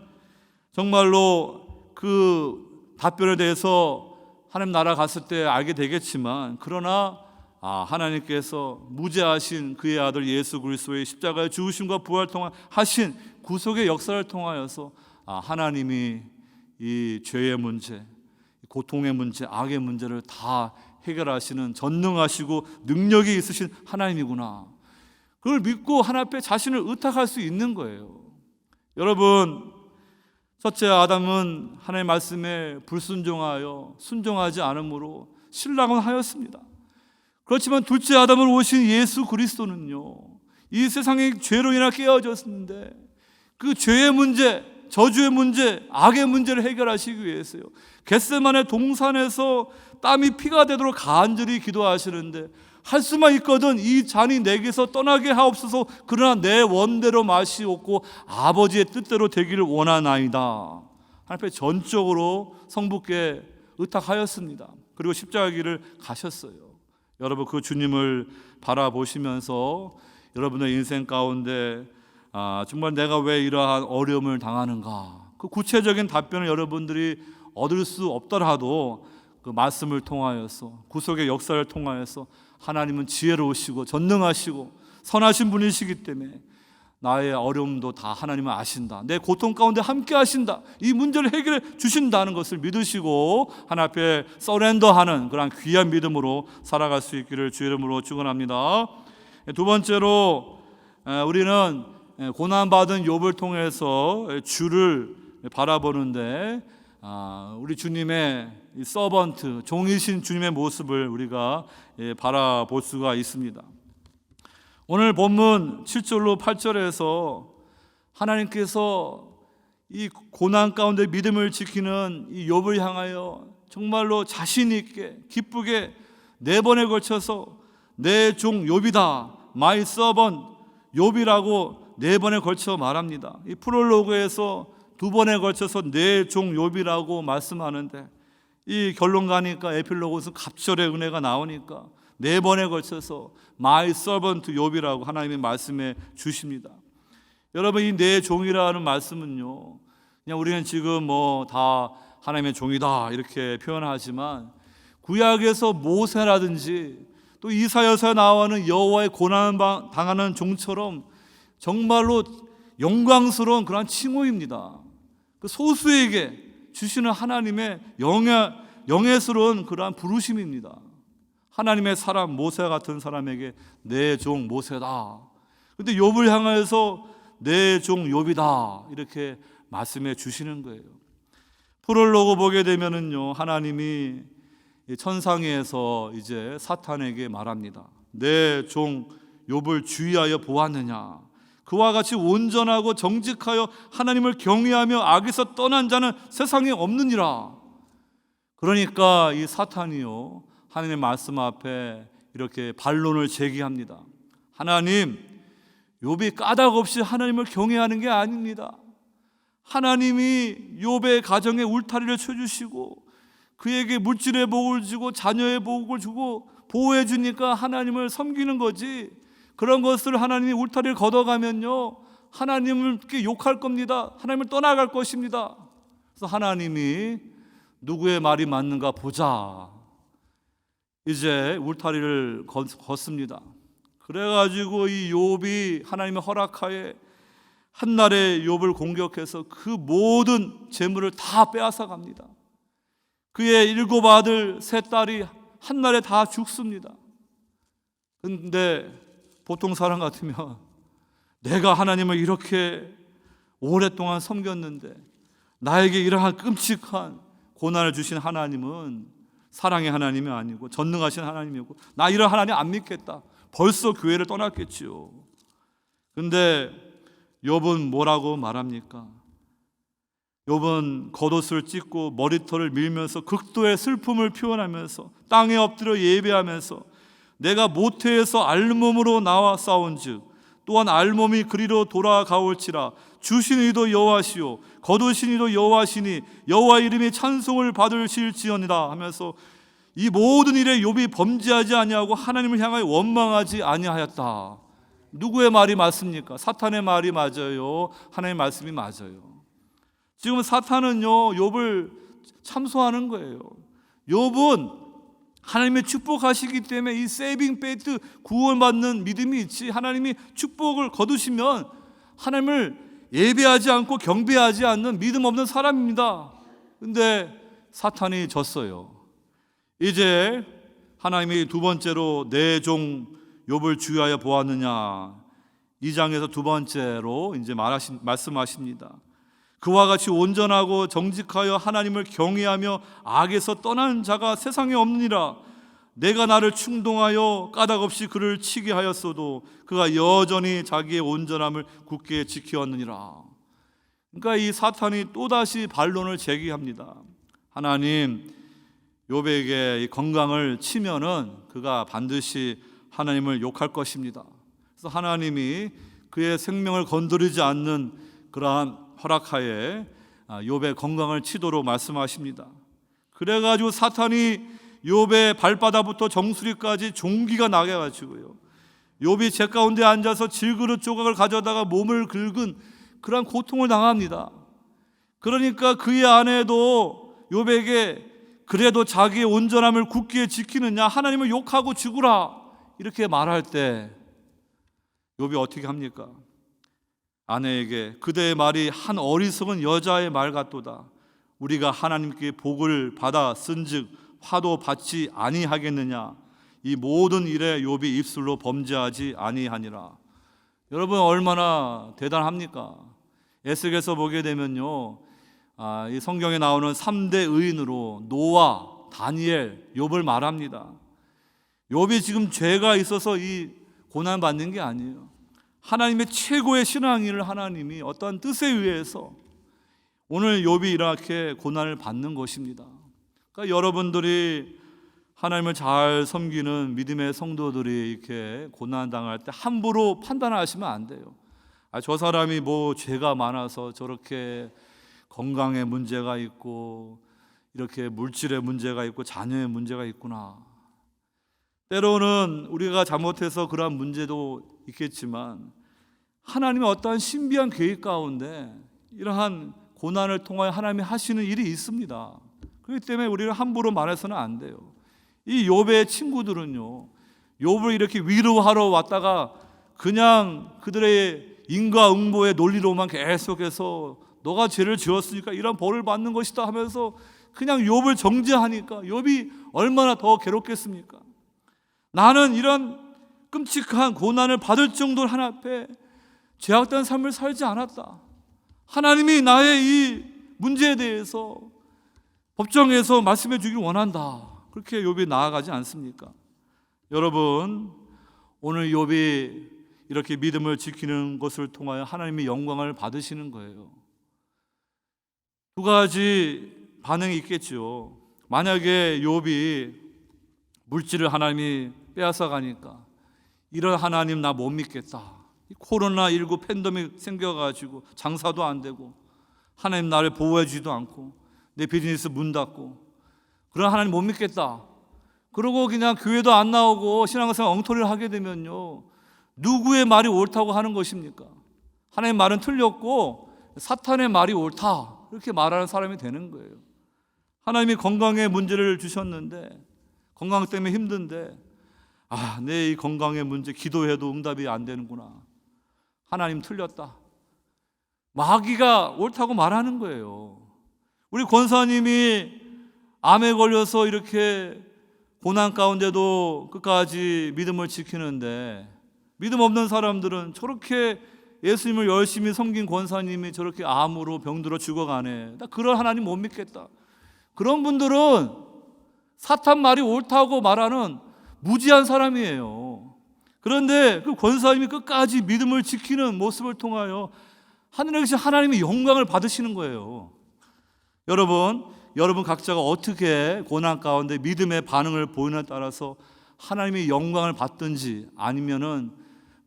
정말로 그 답변에 대해서 하나님 나라 갔을 때 알게 되겠지만, 그러나 하나님께서 무죄하신 그의 아들 예수 그리스도의 십자가의 죽으심과 부활을 통한 하신 구속의 역사를 통하여서 하나님이 이 죄의 문제, 고통의 문제, 악의 문제를 다 해결하시는 전능하시고 능력이 있으신 하나님이구나, 그걸 믿고 하나님 앞에 자신을 의탁할 수 있는 거예요. 여러분, 첫째 아담은 하나님의 말씀에 불순종하여 순종하지 않으므로 실랑은 하였습니다. 그렇지만 둘째 아담으로 오신 예수 그리스도는요, 이 세상의 죄로 인하 깨어졌는데 그 죄의 문제, 저주의 문제, 악의 문제를 해결하시기 위해서요, 겟세마네 동산에서 땀이 피가 되도록 간절히 기도하시는데, 할 수만 있거든 이 잔이 내게서 떠나게 하옵소서, 그러나 내 원대로 마시옵고 아버지의 뜻대로 되기를 원하나이다. 하나님 앞에 전적으로 성부께 의탁하였습니다. 그리고 십자가 길을 가셨어요. 여러분, 그 주님을 바라보시면서 여러분의 인생 가운데 정말 내가 왜 이러한 어려움을 당하는가, 그 구체적인 답변을 여러분들이 얻을 수 없더라도 그 말씀을 통하여서, 구속의 역사를 통하여서 하나님은 지혜로우시고 전능하시고 선하신 분이시기 때문에 나의 어려움도 다 하나님은 아신다, 내 고통 가운데 함께 하신다, 이 문제를 해결해 주신다는 것을 믿으시고 하나님 앞에 서렌더하는 그런 귀한 믿음으로 살아갈 수 있기를 주의 이름으로 축원합니다. 두 번째로, 우리는 고난받은 욥을 통해서 주를 바라보는데, 우리 주님의 서번트, 종이신 주님의 모습을 우리가 바라볼 수가 있습니다. 오늘 본문 7절로 8절에서 하나님께서 이 고난 가운데 믿음을 지키는 이 욥을 향하여 정말로 자신 있게 기쁘게 4번에 걸쳐서 내 종 욥이다, my servant 욥이라고 4번에 걸쳐 말합니다. 이 프롤로그에서 2번에 걸쳐서 내 종 욥이라고 말씀하는데, 이 결론 가니까 에필로그에서 갑절의 은혜가 나오니까 4번에 걸쳐서 my servant 욥이라고 하나님이 말씀해 주십니다. 여러분, 이 내 종이라는 말씀은요, 그냥 우리는 지금 다 하나님의 종이다 이렇게 표현하지만 구약에서 모세라든지 또 이사야서에 나오는 여호와의 고난 당하는 종처럼 정말로 영광스러운 그런 칭호입니다. 그 소수에게 주시는 하나님의 영예스러운 그러한 부르심입니다. 하나님의 사람 모세 같은 사람에게 내 종 모세다. 근데 욥을 향해서 내 종 욥이다 이렇게 말씀해 주시는 거예요. 프롤로그 보게 되면은요, 하나님이 천상에서 이제 사탄에게 말합니다. 내 종 욥을 주의하여 보았느냐? 그와 같이 온전하고 정직하여 하나님을 경외하며 악에서 떠난 자는 세상에 없느니라. 그러니까 이 사탄이요, 하나님의 말씀 앞에 이렇게 반론을 제기합니다. 하나님, 욥이 까닭 없이 하나님을 경외하는 게 아닙니다. 하나님이 욥의 가정에 울타리를 쳐주시고 그에게 물질의 복을 주고 자녀의 복을 주고 보호해 주니까 하나님을 섬기는 거지, 그런 것을 하나님이 울타리를 걷어가면요 하나님을 욕할 겁니다. 하나님을 떠나갈 것입니다. 그래서 하나님이 누구의 말이 맞는가 보자, 이제 울타리를 걷습니다. 그래가지고 이 욥이 하나님의 허락하에 한날에 욥을 공격해서 그 모든 재물을 다 빼앗아 갑니다. 그의 7 아들 3 딸이 한날에 다 죽습니다. 근데 보통 사람 같으면 내가 하나님을 이렇게 오랫동안 섬겼는데 나에게 이러한 끔찍한 고난을 주신 하나님은 사랑의 하나님이 아니고 전능하신 하나님이고 나 이런 하나님 안 믿겠다, 벌써 교회를 떠났겠지요. 근데 욥은 뭐라고 말합니까? 욥은 겉옷을 찢고 머리털을 밀면서 극도의 슬픔을 표현하면서 땅에 엎드려 예배하면서 내가 모태에서 알몸으로 나와 싸운즉 또한 알몸이 그리로 돌아가올지라 주신 이도 여호와시요 거두신 이도 여호와시니 여호와 이름이 찬송을 받으실지어니라 하면서 이 모든 일에 욥이 범죄하지 아니하고 하나님을 향하여 원망하지 아니하였다. 누구의 말이 맞습니까? 사탄의 말이 맞아요? 하나님의 말씀이 맞아요? 지금 사탄은요 욥을 참소하는 거예요. 욥은 하나님의 축복하시기 때문에 이 세이빙 페이트, 구원받는 믿음이 있지, 하나님이 축복을 거두시면 하나님을 예배하지 않고 경배하지 않는 믿음 없는 사람입니다. 근데 사탄이 졌어요. 이제 하나님이 두 번째로 내 종 욥을 주의하여 보았느냐, 2장에서 두 번째로 이제 말씀하십니다. 그와 같이 온전하고 정직하여 하나님을 경외하며 악에서 떠난 자가 세상에 없느니라. 내가 나를 충동하여 까닭 없이 그를 치게 하였어도 그가 여전히 자기의 온전함을 굳게 지켜왔느니라. 그러니까 이 사탄이 또다시 반론을 제기합니다. 하나님, 욥에게 건강을 치면은 그가 반드시 하나님을 욕할 것입니다. 그래서 하나님이 그의 생명을 건드리지 않는 그러한 허락하에 욥의 건강을 치도록 말씀하십니다. 그래가지고 사탄이 욥의 발바닥부터 정수리까지 종기가 나게 가지고요, 욥이 제 가운데 앉아서 질그릇 조각을 가져다가 몸을 긁은 그런 고통을 당합니다. 그러니까 그의 아내도 욥에게 그래도 자기의 온전함을 굳게 지키느냐, 하나님을 욕하고 죽으라 이렇게 말할 때 욥이 어떻게 합니까? 아내에게 그대의 말이 한 어리석은 여자의 말 같도다. 우리가 하나님께 복을 받아 쓴즉 화도 받지 아니하겠느냐. 이 모든 일에 욥이 입술로 범죄하지 아니하니라. 여러분 얼마나 대단합니까? 에스겔서 보게 되면요, 이 성경에 나오는 3대 의인으로 노아, 다니엘, 욥을 말합니다. 욥이 지금 죄가 있어서 이 고난 받는 게 아니에요. 하나님의 최고의 신앙인을 하나님이 어떠한 뜻에 의해서 오늘 욥이 이렇게 고난을 받는 것입니다. 그러니까 여러분들이 하나님을 잘 섬기는 믿음의 성도들이 이렇게 고난 당할 때 함부로 판단하시면 안 돼요. 저 사람이 뭐 죄가 많아서 저렇게 건강에 문제가 있고 이렇게 물질에 문제가 있고 자녀에 문제가 있구나. 때로는 우리가 잘못해서 그러한 문제도 있겠지만 하나님의 어떠한 신비한 계획 가운데 이러한 고난을 통하여 하나님이 하시는 일이 있습니다. 그렇기 때문에 우리는 함부로 말해서는 안 돼요. 이 욥의 친구들은요, 욥을 이렇게 위로하러 왔다가 그냥 그들의 인과응보의 논리로만 계속해서 너가 죄를 지었으니까 이런 벌을 받는 것이다 하면서 그냥 욥을 정죄하니까 욥이 얼마나 더 괴롭겠습니까? 나는 이런 끔찍한 고난을 받을 정도로 하나님 앞에 죄악된 삶을 살지 않았다. 하나님이 나의 이 문제에 대해서 법정에서 말씀해 주길 원한다. 그렇게 욥이 나아가지 않습니까? 여러분, 오늘 욥이 이렇게 믿음을 지키는 것을 통하여 하나님의 영광을 받으시는 거예요. 두 가지 반응이 있겠죠. 만약에 욥이 물질을 하나님이 빼앗아 가니까 이런 하나님 나 못 믿겠다. 코로나19 팬데믹 생겨가지고 장사도 안 되고 하나님 나를 보호해 주지도 않고 내 비즈니스 문 닫고 그런 하나님 못 믿겠다. 그러고 그냥 교회도 안 나오고 신앙생활 엉터리를 하게 되면요, 누구의 말이 옳다고 하는 것입니까? 하나님의 말은 틀렸고 사탄의 말이 옳다, 이렇게 말하는 사람이 되는 거예요. 하나님이 건강에 문제를 주셨는데, 건강 때문에 힘든데, 내 이 건강의 문제 기도해도 응답이 안 되는구나, 하나님 틀렸다, 마귀가 옳다고 말하는 거예요. 우리 권사님이 암에 걸려서 이렇게 고난 가운데도 끝까지 믿음을 지키는데, 믿음 없는 사람들은 저렇게 예수님을 열심히 섬긴 권사님이 저렇게 암으로 병들어 죽어가네, 나 그런 하나님 못 믿겠다. 그런 분들은 사탄 말이 옳다고 말하는 무지한 사람이에요. 그런데 그 권사님이 끝까지 믿음을 지키는 모습을 통하여 하늘에 계신 하나님의 영광을 받으시는 거예요. 여러분 각자가 어떻게 고난 가운데 믿음의 반응을 보이느냐에 따라서 하나님의 영광을 받든지 아니면은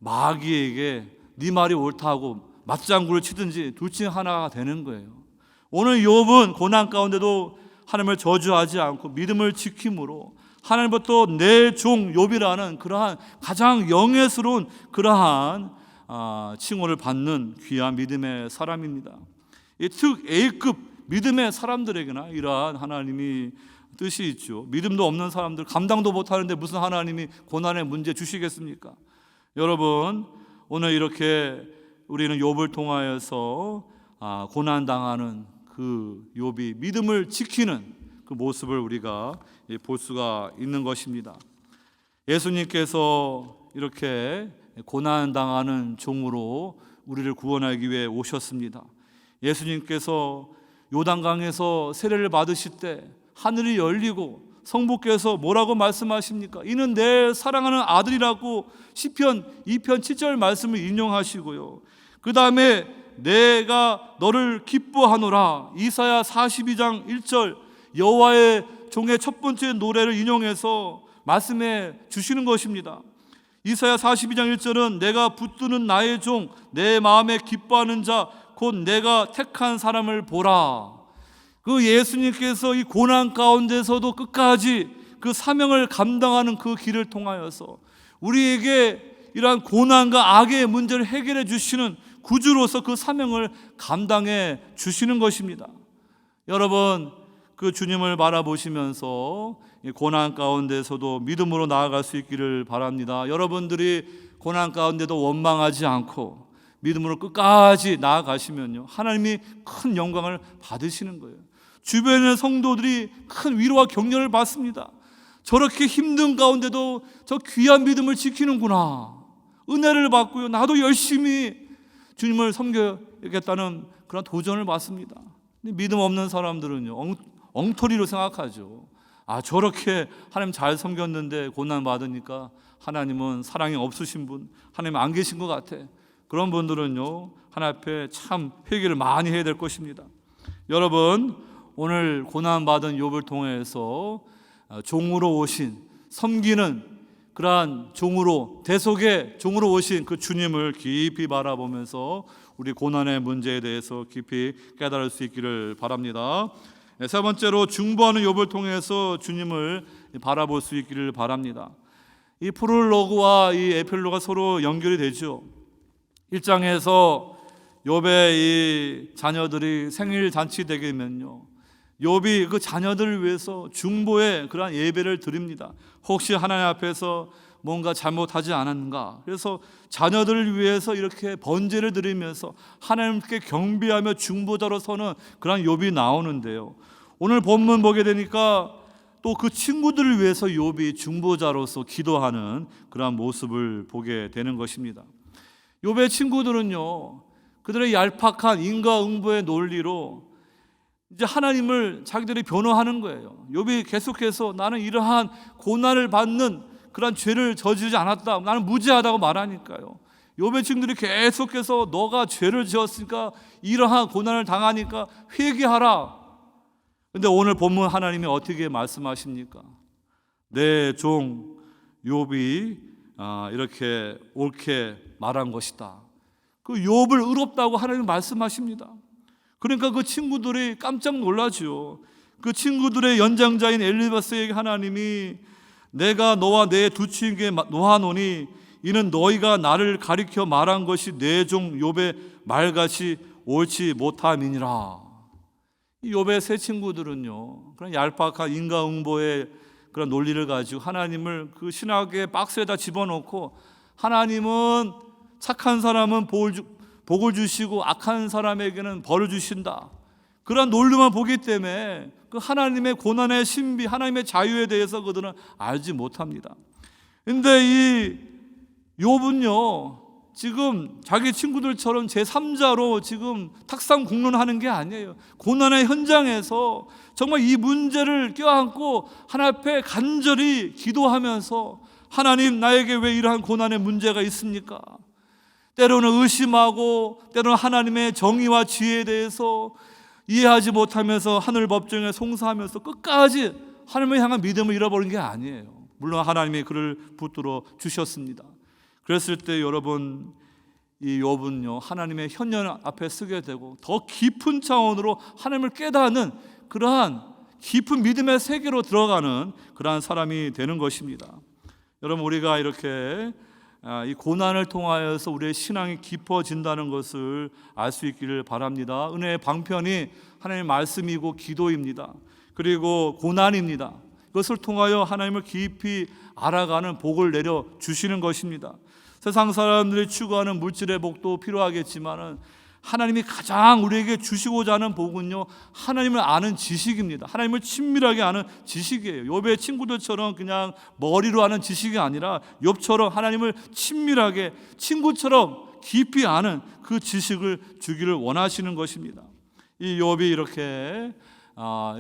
마귀에게 네 말이 옳다고 맞장구를 치든지 둘 중 하나가 되는 거예요. 오늘 욥은 고난 가운데도 하나님을 저주하지 않고 믿음을 지킴으로 하나님부터 내 종 욥이라는 그러한 가장 영예스러운 그러한 칭호를 받는 귀한 믿음의 사람입니다. 이 특 A급 믿음의 사람들에게나 이러한 하나님이 뜻이 있죠. 믿음도 없는 사람들, 감당도 못하는데 무슨 하나님이 고난의 문제 주시겠습니까? 여러분, 오늘 이렇게 우리는 욥을 통하여서 고난당하는 그 욥이 믿음을 지키는 그 모습을 우리가 볼 수가 있는 것입니다. 예수님께서 이렇게 고난당하는 종으로 우리를 구원하기 위해 오셨습니다. 예수님께서 요단강에서 세례를 받으실 때 하늘이 열리고 성부께서 뭐라고 말씀하십니까? 이는 내 사랑하는 아들이라고 시편 2편 7절 말씀을 인용하시고요, 그 다음에 내가 너를 기뻐하노라 이사야 42장 1절 여호와의 종의 첫 번째 노래를 인용해서 말씀해 주시는 것입니다. 이사야 42장 1절은 내가 붙드는 나의 종 내 마음에 기뻐하는 자 곧 내가 택한 사람을 보라. 그 예수님께서 이 고난 가운데서도 끝까지 그 사명을 감당하는 그 길을 통하여서 우리에게 이러한 고난과 악의 문제를 해결해 주시는 구주로서 그 사명을 감당해 주시는 것입니다. 여러분, 그 주님을 바라보시면서 고난 가운데서도 믿음으로 나아갈 수 있기를 바랍니다. 여러분들이 고난 가운데도 원망하지 않고 믿음으로 끝까지 나아가시면요, 하나님이 큰 영광을 받으시는 거예요. 주변의 성도들이 큰 위로와 격려를 받습니다. 저렇게 힘든 가운데도 저 귀한 믿음을 지키는구나, 은혜를 받고요, 나도 열심히 주님을 섬겨야겠다는 그런 도전을 받습니다. 믿음 없는 사람들은요, 엉터리로 생각하죠. 저렇게 하나님 잘 섬겼는데 고난 받으니까 하나님은 사랑이 없으신 분, 하나님 안 계신 것 같아. 그런 분들은요, 하나님 앞에 참 회개를 많이 해야 될 것입니다. 여러분, 오늘 고난 받은 욥을 통해서 종으로 오신, 섬기는 그러한 종으로, 대속의 종으로 오신 그 주님을 깊이 바라보면서 우리 고난의 문제에 대해서 깊이 깨달을 수 있기를 바랍니다. 세 번째로 중보하는 욥을 통해서 주님을 바라볼 수 있기를 바랍니다. 이 프롤로그와 이 에필로가 서로 연결이 되죠. 1장에서 욥의 이 자녀들이 생일 잔치 되면요, 욥이 그 자녀들을 위해서 중보의 그러한 예배를 드립니다. 혹시 하나님 앞에서 뭔가 잘못하지 않았는가, 그래서 자녀들을 위해서 이렇게 번제를 드리면서 하나님께 경배하며 중보자로 서는 그러한 욥이 나오는데요, 오늘 본문 보게 되니까 또 그 친구들을 위해서 욥이 중보자로서 기도하는 그러한 모습을 보게 되는 것입니다. 욥의 친구들은요, 그들의 얄팍한 인과응보의 논리로 이제 하나님을 자기들이 변호하는 거예요. 욥이 계속해서 나는 이러한 고난을 받는 그런 죄를 저지르지 않았다, 나는 무죄하다고 말하니까요, 욥의 친구들이 계속해서 너가 죄를 지었으니까 이러한 고난을 당하니까 회개하라. 그런데 오늘 본문 하나님이 어떻게 말씀하십니까? 내 종 욥이 이렇게 옳게 말한 것이다. 그 욥을 의롭다고 하나님 말씀하십니다. 그러니까 그 친구들이 깜짝 놀라죠. 그 친구들의 연장자인 엘리바스에게 하나님이 내가 너와 내 두 친구에게 노하노니 이는 너희가 나를 가리켜 말한 것이 내 종 욥의 말같이 옳지 못함이니라. 이 욥의 세 친구들은요, 그런 얄팍한 인과응보의 그런 논리를 가지고 하나님을 그 신학의 박스에다 집어넣고, 하나님은 착한 사람은 복을 주시고 악한 사람에게는 벌을 주신다, 그런 논리만 보기 때문에 그 하나님의 고난의 신비, 하나님의 자유에 대해서 그들은 알지 못합니다. 그런데 이 욥은요, 지금 자기 친구들처럼 제3자로 지금 탁상공론하는 게 아니에요. 고난의 현장에서 정말 이 문제를 껴안고 하나님 앞에 간절히 기도하면서, 하나님, 나에게 왜 이러한 고난의 문제가 있습니까? 때로는 의심하고, 때로는 하나님의 정의와 지혜에 대해서 이해하지 못하면서 하늘 법정에 송사하면서 끝까지 하나님을 향한 믿음을 잃어버린 게 아니에요. 물론 하나님이 그를 붙들어 주셨습니다. 그랬을 때 여러분, 이 욥은요, 하나님의 현년 앞에 서게 되고 더 깊은 차원으로 하나님을 깨닫는 그러한 깊은 믿음의 세계로 들어가는 그러한 사람이 되는 것입니다. 여러분, 우리가 이렇게 이 고난을 통하여서 우리의 신앙이 깊어진다는 것을 알 수 있기를 바랍니다. 은혜의 방편이 하나님의 말씀이고 기도입니다. 그리고 고난입니다. 이것을 통하여 하나님을 깊이 알아가는 복을 내려 주시는 것입니다. 세상 사람들이 추구하는 물질의 복도 필요하겠지만 하나님이 가장 우리에게 주시고자 하는 복은요, 하나님을 아는 지식입니다. 하나님을 친밀하게 아는 지식이에요. 욥의 친구들처럼 그냥 머리로 아는 지식이 아니라 욥처럼 하나님을 친밀하게 친구처럼 깊이 아는 그 지식을 주기를 원하시는 것입니다. 이 욥이 이렇게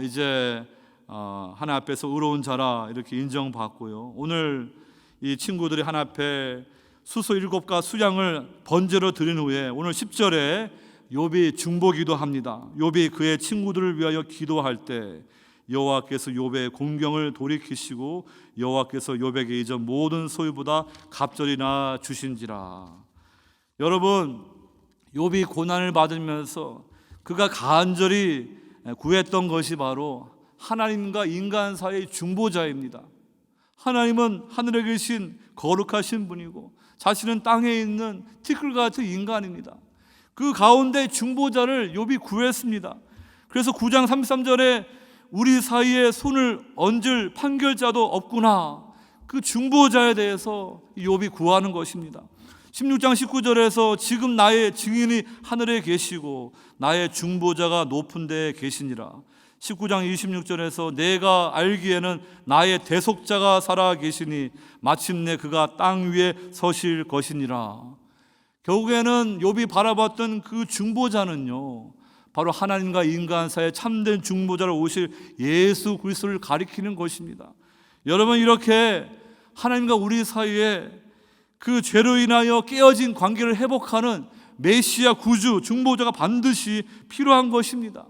이제 하나님 앞에서 의로운 자라 이렇게 인정받고요, 오늘 이 친구들이 하나님 앞에 수소 7과 수양을 번제로 드린 후에 오늘 10절에 욥이 중보기도합니다. 욥이 그의 친구들을 위하여 기도할 때 여호와께서 욥의 공경을 돌이키시고 여호와께서 욥에게 이전 모든 소유보다 갑절이나 주신지라. 여러분, 욥이 고난을 받으면서 그가 간절히 구했던 것이 바로 하나님과 인간 사이의 중보자입니다. 하나님은 하늘에 계신 거룩하신 분이고 자신은 땅에 있는 티끌 같은 인간입니다. 그 가운데 중보자를 욥이 구했습니다. 그래서 9장 33절에 우리 사이에 손을 얹을 판결자도 없구나, 그 중보자에 대해서 욥이 구하는 것입니다. 16장 19절에서 지금 나의 증인이 하늘에 계시고 나의 중보자가 높은 데에 계시니라. 19장 26절에서 내가 알기에는 나의 대속자가 살아 계시니 마침내 그가 땅 위에 서실 것이니라. 결국에는 욥이 바라봤던 그 중보자는요, 바로 하나님과 인간 사이에 참된 중보자로 오실 예수 그리스도를 가리키는 것입니다. 여러분, 이렇게 하나님과 우리 사이에 그 죄로 인하여 깨어진 관계를 회복하는 메시아 구주 중보자가 반드시 필요한 것입니다.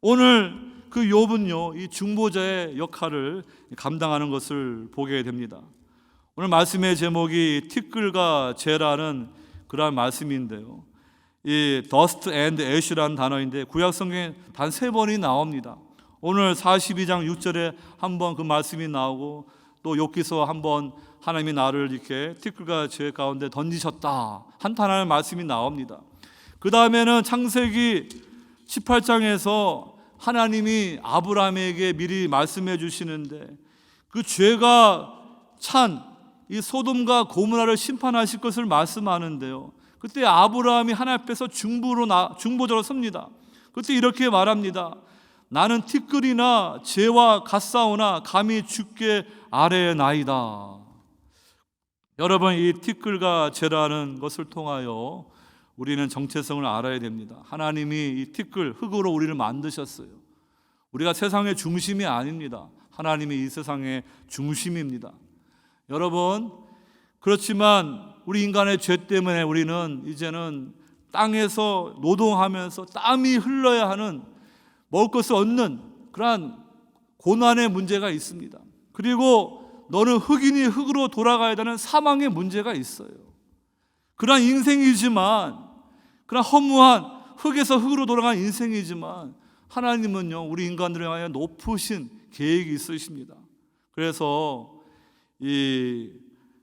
오늘 그 욥은요, 이 중보자의 역할을 감당하는 것을 보게 됩니다. 오늘 말씀의 제목이 티끌과 재라는 그러한 말씀인데요, 이 dust and ash라는 단어인데 구약 성경에 단 3번이 나옵니다. 오늘 42장 6절에 한번 그 말씀이 나오고 또 욥기서 한번 하나님이 나를 이렇게 티끌과 재 가운데 던지셨다 한탄하는 말씀이 나옵니다. 그 다음에는 창세기 18장에서 하나님이 아브라함에게 미리 말씀해 주시는데 그 죄가 찬 이 소돔과 고모라를 심판하실 것을 말씀하는데요. 그때 아브라함이 하나님 앞에서 중보자로 섭니다. 그때 이렇게 말합니다. 나는 티끌이나 재와 갓사오나 감히 주께 아뢰나이다. 여러분, 이 티끌과 재라는 것을 통하여 우리는 정체성을 알아야 됩니다. 하나님이 이 티끌, 흙으로 우리를 만드셨어요. 우리가 세상의 중심이 아닙니다. 하나님이 이 세상의 중심입니다. 여러분, 그렇지만 우리 인간의 죄 때문에 우리는 이제는 땅에서 노동하면서 땀이 흘러야 하는 먹을 것을 얻는 그러한 고난의 문제가 있습니다. 그리고 너는 흙이니 흙으로 돌아가야 되는 사망의 문제가 있어요. 그러한 인생이지만, 그러한 허무한 흙에서 흙으로 돌아가는 인생이지만 하나님은요, 우리 인간들에 대하여 높으신 계획이 있으십니다. 그래서 이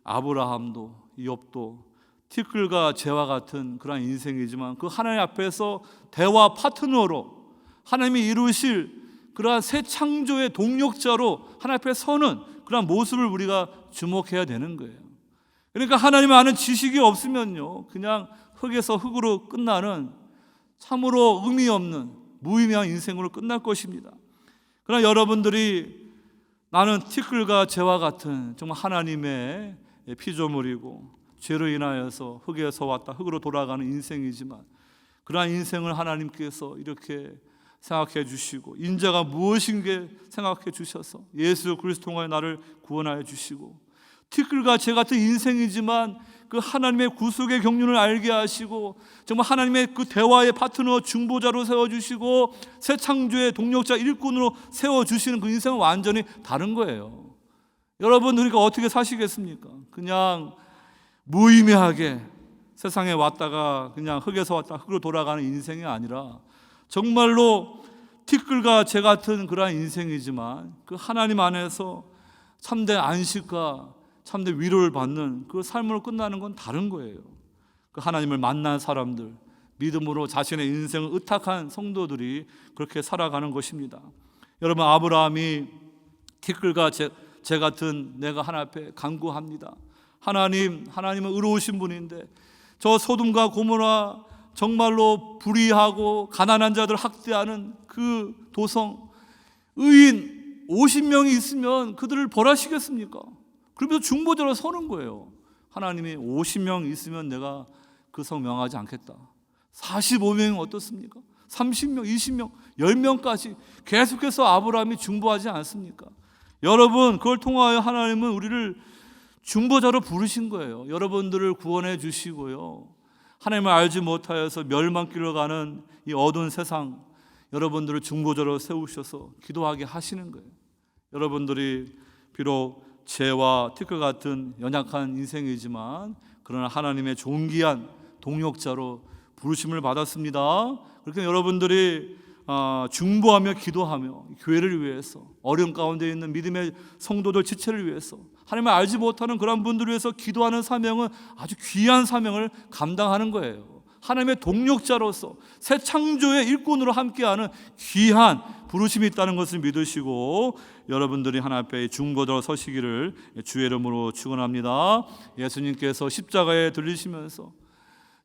아브라함도 욥도 티끌과 재와 같은 그런 인생이지만 그 하나님 앞에서 대화 파트너로 하나님이 이루실 그러한 새 창조의 동력자로 하나님 앞에 서는 그런 모습을 우리가 주목해야 되는 거예요. 그러니까 하나님을 아는 지식이 없으면요, 그냥 흙에서 흙으로 끝나는 참으로 의미 없는 무의미한 인생으로 끝날 것입니다. 그러나 여러분들이 나는 티끌과 재와 같은 정말 하나님의 피조물이고 죄로 인하여서 흙에서 왔다 흙으로 돌아가는 인생이지만 그러한 인생을 하나님께서 이렇게 생각해 주시고 인자가 무엇인게 생각해 주셔서 예수 그리스도 통하여 나를 구원하여 주시고 티끌과 재 같은 인생이지만 그 하나님의 구속의 경륜을 알게 하시고 정말 하나님의 그 대화의 파트너 중보자로 세워주시고 새 창조의 동력자 일꾼으로 세워주시는 그 인생은 완전히 다른 거예요. 여러분, 그러니까 어떻게 사시겠습니까? 그냥 무의미하게 세상에 왔다가 그냥 흙에서 왔다 흙으로 돌아가는 인생이 아니라 정말로 티끌과 재 같은 그러한 인생이지만 그 하나님 안에서 참된 안식과 참된 위로를 받는 그 삶으로 끝나는 건 다른 거예요. 그 하나님을 만난 사람들, 믿음으로 자신의 인생을 의탁한 성도들이 그렇게 살아가는 것입니다. 여러분, 아브라함이 티끌과 재 같은 내가 하나님 앞에 간구합니다. 하나님은 의로우신 분인데 저 소돔과 고모라 정말로 불의하고 가난한 자들 학대하는 그 도성 의인 50명이 있으면 그들을 벌하시겠습니까? 그러면서 중보자로 서는 거예요. 하나님이 50명 있으면 내가 그 성 명하지 않겠다. 45명이 어떻습니까? 30명, 20명, 10명까지 계속해서 아브라함이 중보하지 않습니까? 여러분, 그걸 통하여 하나님은 우리를 중보자로 부르신 거예요. 여러분들을 구원해 주시고요, 하나님을 알지 못하여서 멸망길로 가는 이 어두운 세상 여러분들을 중보자로 세우셔서 기도하게 하시는 거예요. 여러분들이 비록 재와 티끌 같은 연약한 인생이지만 그러나 하나님의 존귀한 동력자로 부르심을 받았습니다. 그렇게 여러분들이 중보하며 기도하며 교회를 위해서 어려움 가운데 있는 믿음의 성도들 지체를 위해서 하나님을 알지 못하는 그런 분들을 위해서 기도하는 사명은 아주 귀한 사명을 감당하는 거예요. 하나님의 동력자로서 새 창조의 일꾼으로 함께하는 귀한 부르심이 있다는 것을 믿으시고 여러분들이 하나님 앞에 중보자로 서시기를 주의 이름으로 축원합니다. 예수님께서 십자가에 들리시면서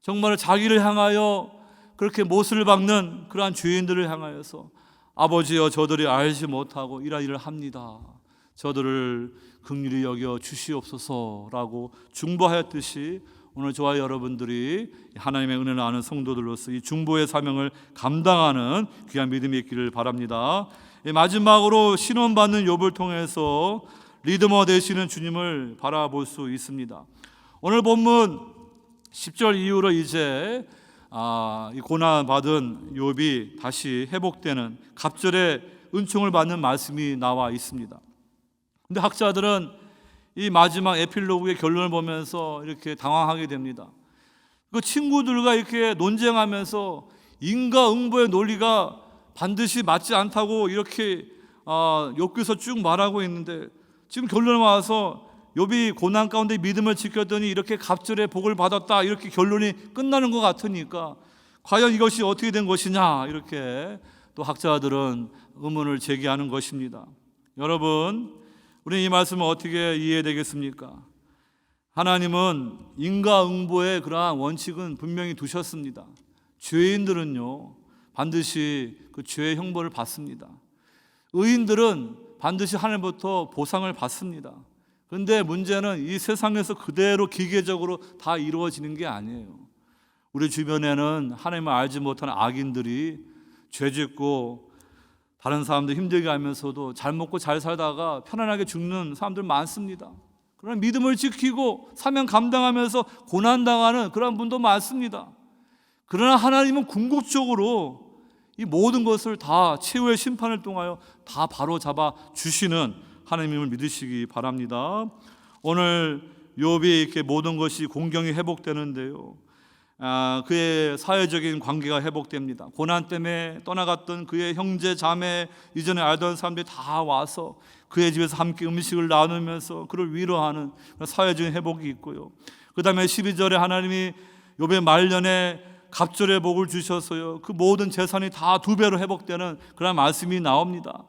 정말 자기를 향하여 그렇게 못을 박는 그러한 죄인들을 향하여서 아버지여 저들이 알지 못하고 이러한 일을 합니다. 저들을 긍휼히 여겨 주시옵소서라고 중보하였듯이 오늘 저와 여러분들이 하나님의 은혜를 아는 성도들로서 이 중보의 사명을 감당하는 귀한 믿음이 있기를 바랍니다. 마지막으로 신원받는 욥을 통해서 리드머 되시는 주님을 바라볼 수 있습니다. 오늘 본문 10절 이후로 이제 이 고난받은 욥이 다시 회복되는 갑절의 은총을 받는 말씀이 나와 있습니다. 근데 학자들은 이 마지막 에필로그의 결론을 보면서 이렇게 당황하게 됩니다. 그 친구들과 이렇게 논쟁하면서 인과응보의 논리가 반드시 맞지 않다고 이렇게 욥기서 쭉 말하고 있는데 지금 결론에 와서 욥이 고난 가운데 믿음을 지켰더니 이렇게 갑절의 복을 받았다 이렇게 결론이 끝나는 것 같으니까 과연 이것이 어떻게 된 것이냐, 이렇게 또 학자들은 의문을 제기하는 것입니다. 여러분, 우리는 이 말씀을 어떻게 이해되겠습니까? 하나님은 인과응보의 그러한 원칙은 분명히 두셨습니다. 죄인들은요 반드시 그 죄의 형벌을 받습니다. 의인들은 반드시 하늘부터 보상을 받습니다. 그런데 문제는 이 세상에서 그대로 기계적으로 다 이루어지는 게 아니에요. 우리 주변에는 하나님을 알지 못하는 악인들이 죄짓고 다른 사람들 힘들게 하면서도 잘 먹고 잘 살다가 편안하게 죽는 사람들 많습니다. 그러나 믿음을 지키고 사명 감당하면서 고난당하는 그런 분도 많습니다. 그러나 하나님은 궁극적으로 이 모든 것을 다 최후의 심판을 통하여 다 바로잡아 주시는 하나님을 믿으시기 바랍니다. 오늘 욥이 이렇게 모든 것이 공경이 회복되는데요, 그의 사회적인 관계가 회복됩니다. 고난 때문에 떠나갔던 그의 형제 자매, 이전에 알던 사람들이 다 와서 그의 집에서 함께 음식을 나누면서 그를 위로하는 사회적인 회복이 있고요. 그 다음에 12절에 하나님이 욥의 말년에 갑절의 복을 주셔서요, 그 모든 재산이 다 2배로 회복되는 그런 말씀이 나옵니다.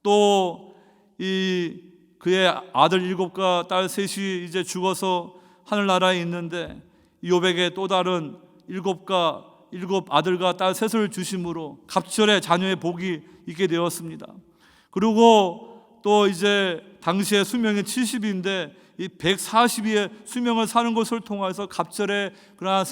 또 그의 아들 7과 딸 3이 이제 죽어서 하늘나라에 있는데 욥에게 또 다른 7 아들과 딸 3을 주심으로 갑절의 자녀의 복이 있게 되었습니다. 그리고 또 이제 당시의 수명이 70인데 이 140의 수명을 사는 것을 통해서 갑절의 그러한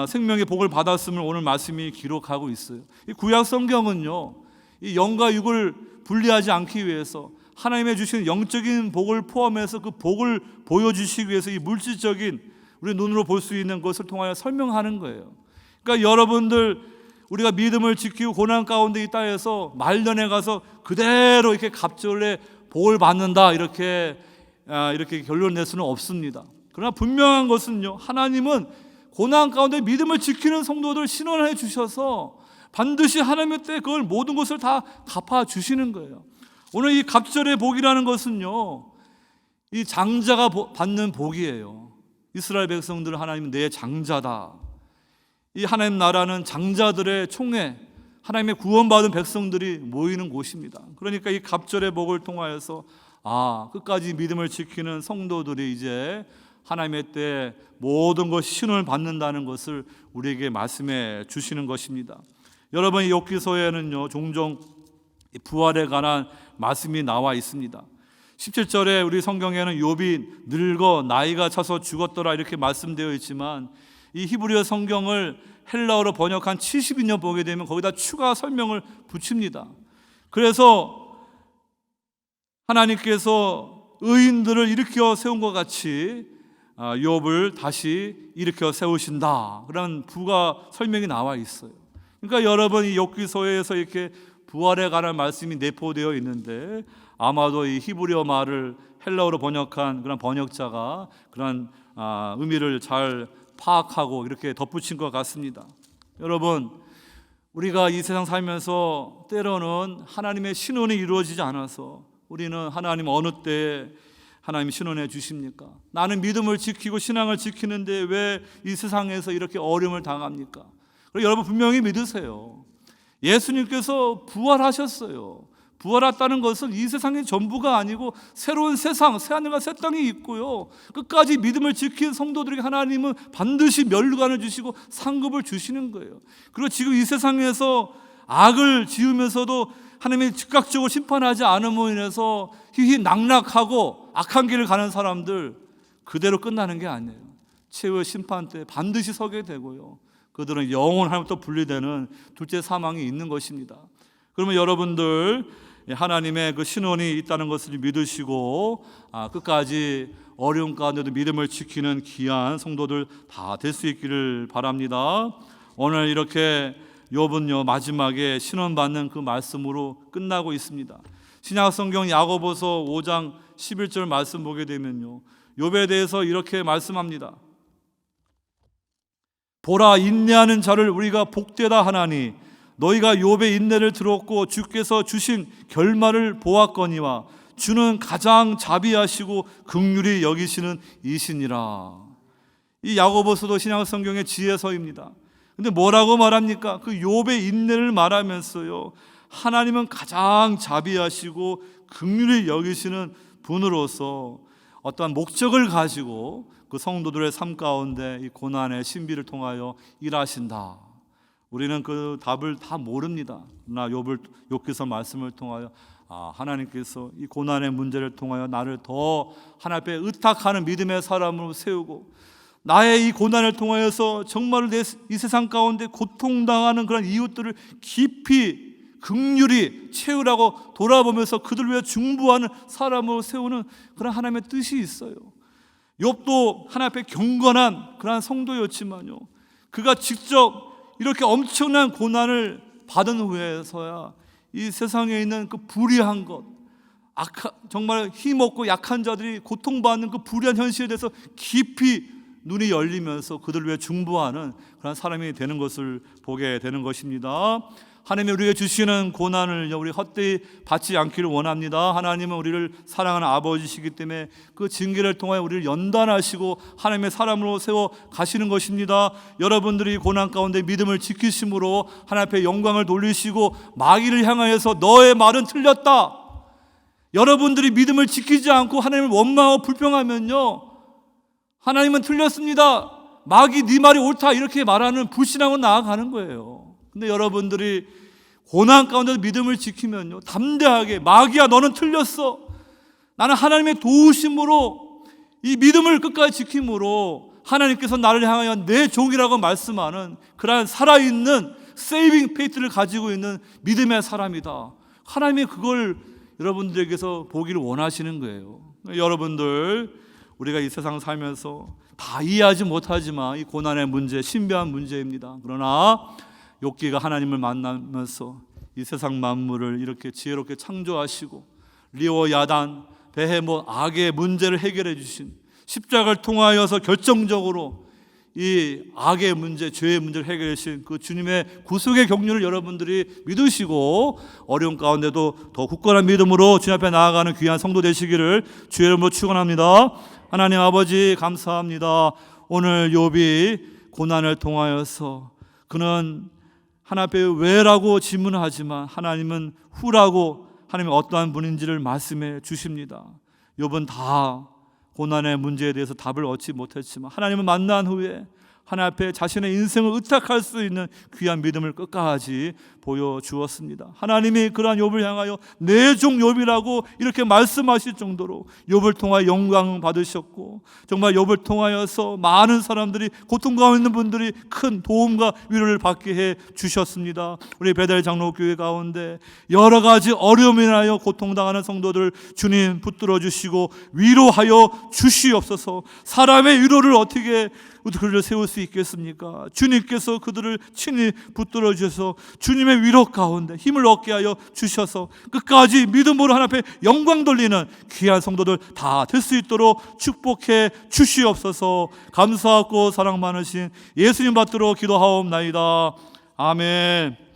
생명의 복을 받았음을 오늘 말씀이 기록하고 있어요. 이 구약 성경은요, 이 영과 육을 분리하지 않기 위해서 하나님의 주신 영적인 복을 포함해서 그 복을 보여주시기 위해서 이 물질적인 우리 눈으로 볼 수 있는 것을 통하여 설명하는 거예요. 그러니까 여러분들, 우리가 믿음을 지키고 고난 가운데 있다 해서 말년에 가서 그대로 이렇게 갑절의 복을 받는다, 이렇게 결론 낼 수는 없습니다. 그러나 분명한 것은요, 하나님은 고난 가운데 믿음을 지키는 성도들 신원해 주셔서 반드시 하나님의 때 그걸 모든 것을 다 갚아 주시는 거예요. 오늘 이 갑절의 복이라는 것은요, 이 장자가 받는 복이에요. 이스라엘 백성들은 하나님은 내 장자다. 이 하나님 나라는 장자들의 총회, 하나님의 구원받은 백성들이 모이는 곳입니다. 그러니까 이 갑절의 복을 통하여서 끝까지 믿음을 지키는 성도들이 이제 하나님의 때 모든 것이 신원을 받는다는 것을 우리에게 말씀해 주시는 것입니다. 여러분, 이 욥기서에는요 종종 부활에 관한 말씀이 나와 있습니다. 17절에 우리 성경에는 욥이 늙어 나이가 차서 죽었더라 이렇게 말씀되어 있지만, 이 히브리어 성경을 헬라어로 번역한 72년 보게 되면 거기다 추가 설명을 붙입니다. 그래서 하나님께서 의인들을 일으켜 세운 것 같이 욥을 다시 일으켜 세우신다, 그런 부가 설명이 나와 있어요. 그러니까 여러분, 이 욥기서에서 이렇게 부활에 관한 말씀이 내포되어 있는데 아마도 이 히브리어 말을 헬라어로 번역한 그런 번역자가 그런 의미를 잘 파악하고 이렇게 덧붙인 것 같습니다. 여러분, 우리가 이 세상 살면서 때로는 하나님의 신원이 이루어지지 않아서 우리는 하나님 어느 때에 하나님 신원해 주십니까? 나는 믿음을 지키고 신앙을 지키는데 왜 이 세상에서 이렇게 어려움을 당합니까? 여러분 분명히 믿으세요. 예수님께서 부활하셨어요. 부활했다는 것은 이 세상의 전부가 아니고 새로운 세상, 새하늘과 새 땅이 있고요, 끝까지 믿음을 지킨 성도들에게 하나님은 반드시 멸류관을 주시고 상급을 주시는 거예요. 그리고 지금 이 세상에서 악을 지으면서도 하나님이 즉각적으로 심판하지 않음으로 인해서 희희낙락하고 악한 길을 가는 사람들, 그대로 끝나는 게 아니에요. 최후의 심판 때 반드시 서게 되고요, 그들은 영원 하나님부터 분리되는 둘째 사망이 있는 것입니다. 그러면 여러분들 하나님의 그 신원이 있다는 것을 믿으시고 끝까지 어려움 가운데도 믿음을 지키는 귀한 성도들 다 될 수 있기를 바랍니다. 오늘 이렇게 욥은요 마지막에 신원받는 그 말씀으로 끝나고 있습니다. 신약성경 야고보서 5장 11절 말씀 보게 되면요, 욥에 대해서 이렇게 말씀합니다. 보라, 인내하는 자를 우리가 복되다 하나니 너희가 욥의 인내를 들었고 주께서 주신 결말을 보았거니와 주는 가장 자비하시고 긍휼히 여기시는 이시니라. 이 야고보서도 신약 성경의 지혜서입니다. 근데 뭐라고 말합니까? 그 욥의 인내를 말하면서요, 하나님은 가장 자비하시고 긍휼히 여기시는 분으로서 어떠한 목적을 가지고 그 성도들의 삶 가운데 이 고난의 신비를 통하여 일하신다. 우리는 그 답을 다 모릅니다. 그러나 욥기서 말씀을 통하여 하나님께서 이 고난의 문제를 통하여 나를 더 하나님 앞에 의탁하는 믿음의 사람으로 세우고, 나의 이 고난을 통하여서 정말 이 세상 가운데 고통당하는 그런 이웃들을 깊이 긍휼히 채우라고 돌아보면서 그들 위해 중보하는 사람으로 세우는 그런 하나님의 뜻이 있어요. 욥도 하나님 앞에 경건한 그런 성도였지만요, 그가 직접 이렇게 엄청난 고난을 받은 후에서야 이 세상에 있는 그 불의한 것, 정말 힘없고 약한 자들이 고통받는 그 불의한 현실에 대해서 깊이 눈이 열리면서 그들 위해 중보하는 그런 사람이 되는 것을 보게 되는 것입니다. 하나님이 우리에게 주시는 고난을 우리 헛되이 받지 않기를 원합니다. 하나님은 우리를 사랑하는 아버지시기 때문에 그 징계를 통하여 우리를 연단하시고 하나님의 사람으로 세워 가시는 것입니다. 여러분들이 고난 가운데 믿음을 지키심으로 하나님 앞에 영광을 돌리시고 마귀를 향하여서 너의 말은 틀렸다, 여러분들이 믿음을 지키지 않고 하나님을 원망하고 불평하면요, 하나님은 틀렸습니다, 마귀 네 말이 옳다, 이렇게 말하는 불신앙으로 나아가는 거예요. 근데 여러분들이 고난 가운데 믿음을 지키면요, 담대하게 마귀야 너는 틀렸어, 나는 하나님의 도우심으로 이 믿음을 끝까지 지킴으로 하나님께서 나를 향하여 내 종이라고 말씀하는 그러한 살아있는 세이빙 페이트를 가지고 있는 믿음의 사람이다. 하나님이 그걸 여러분들에게서 보기를 원하시는 거예요. 여러분들, 우리가 이 세상 살면서 다 이해하지 못하지만 이 고난의 문제, 신비한 문제입니다. 그러나 욥기가 하나님을 만나면서 이 세상 만물을 이렇게 지혜롭게 창조하시고 리오 야단, 베헤못, 악의 문제를 해결해 주신, 십자가를 통하여서 결정적으로 이 악의 문제, 죄의 문제를 해결해 주신 그 주님의 구속의 경륜을 여러분들이 믿으시고 어려운 가운데도 더 굳건한 믿음으로 주님 앞에 나아가는 귀한 성도 되시기를 주의 이름으로 축원합니다. 하나님 아버지, 감사합니다. 오늘 욥이 고난을 통하여서 그는 하나님 앞에 왜라고 질문하지만 하나님은 후라고 하나님이 어떠한 분인지를 말씀해 주십니다. 욥은 다 고난의 문제에 대해서 답을 얻지 못했지만 하나님을 만난 후에 하나님 앞에 자신의 인생을 의탁할 수 있는 귀한 믿음을 끝까지 보여주었습니다. 하나님이 그러한 욥을 향하여 내 종 욥이라고 이렇게 말씀하실 정도로 욥을 통하여 영광 받으셨고, 정말 욥을 통하여서 많은 사람들이 고통 가운데 있는 분들이 큰 도움과 위로를 받게 해 주셨습니다. 우리 베델 장로교회 가운데 여러 가지 어려움을 인하여 고통당하는 성도들 주님 붙들어 주시고 위로하여 주시옵소서. 사람의 위로를 어떻게 그들을 세울 수 있겠습니까? 주님께서 그들을 친히 붙들어 주셔서 주님의 위로 가운데 힘을 얻게 하여 주셔서 끝까지 믿음으로 하나님 앞에 영광 돌리는 귀한 성도들 다 될 수 있도록 축복해 주시옵소서. 감사하고 사랑 많으신 예수님 받들어 기도하옵나이다. 아멘.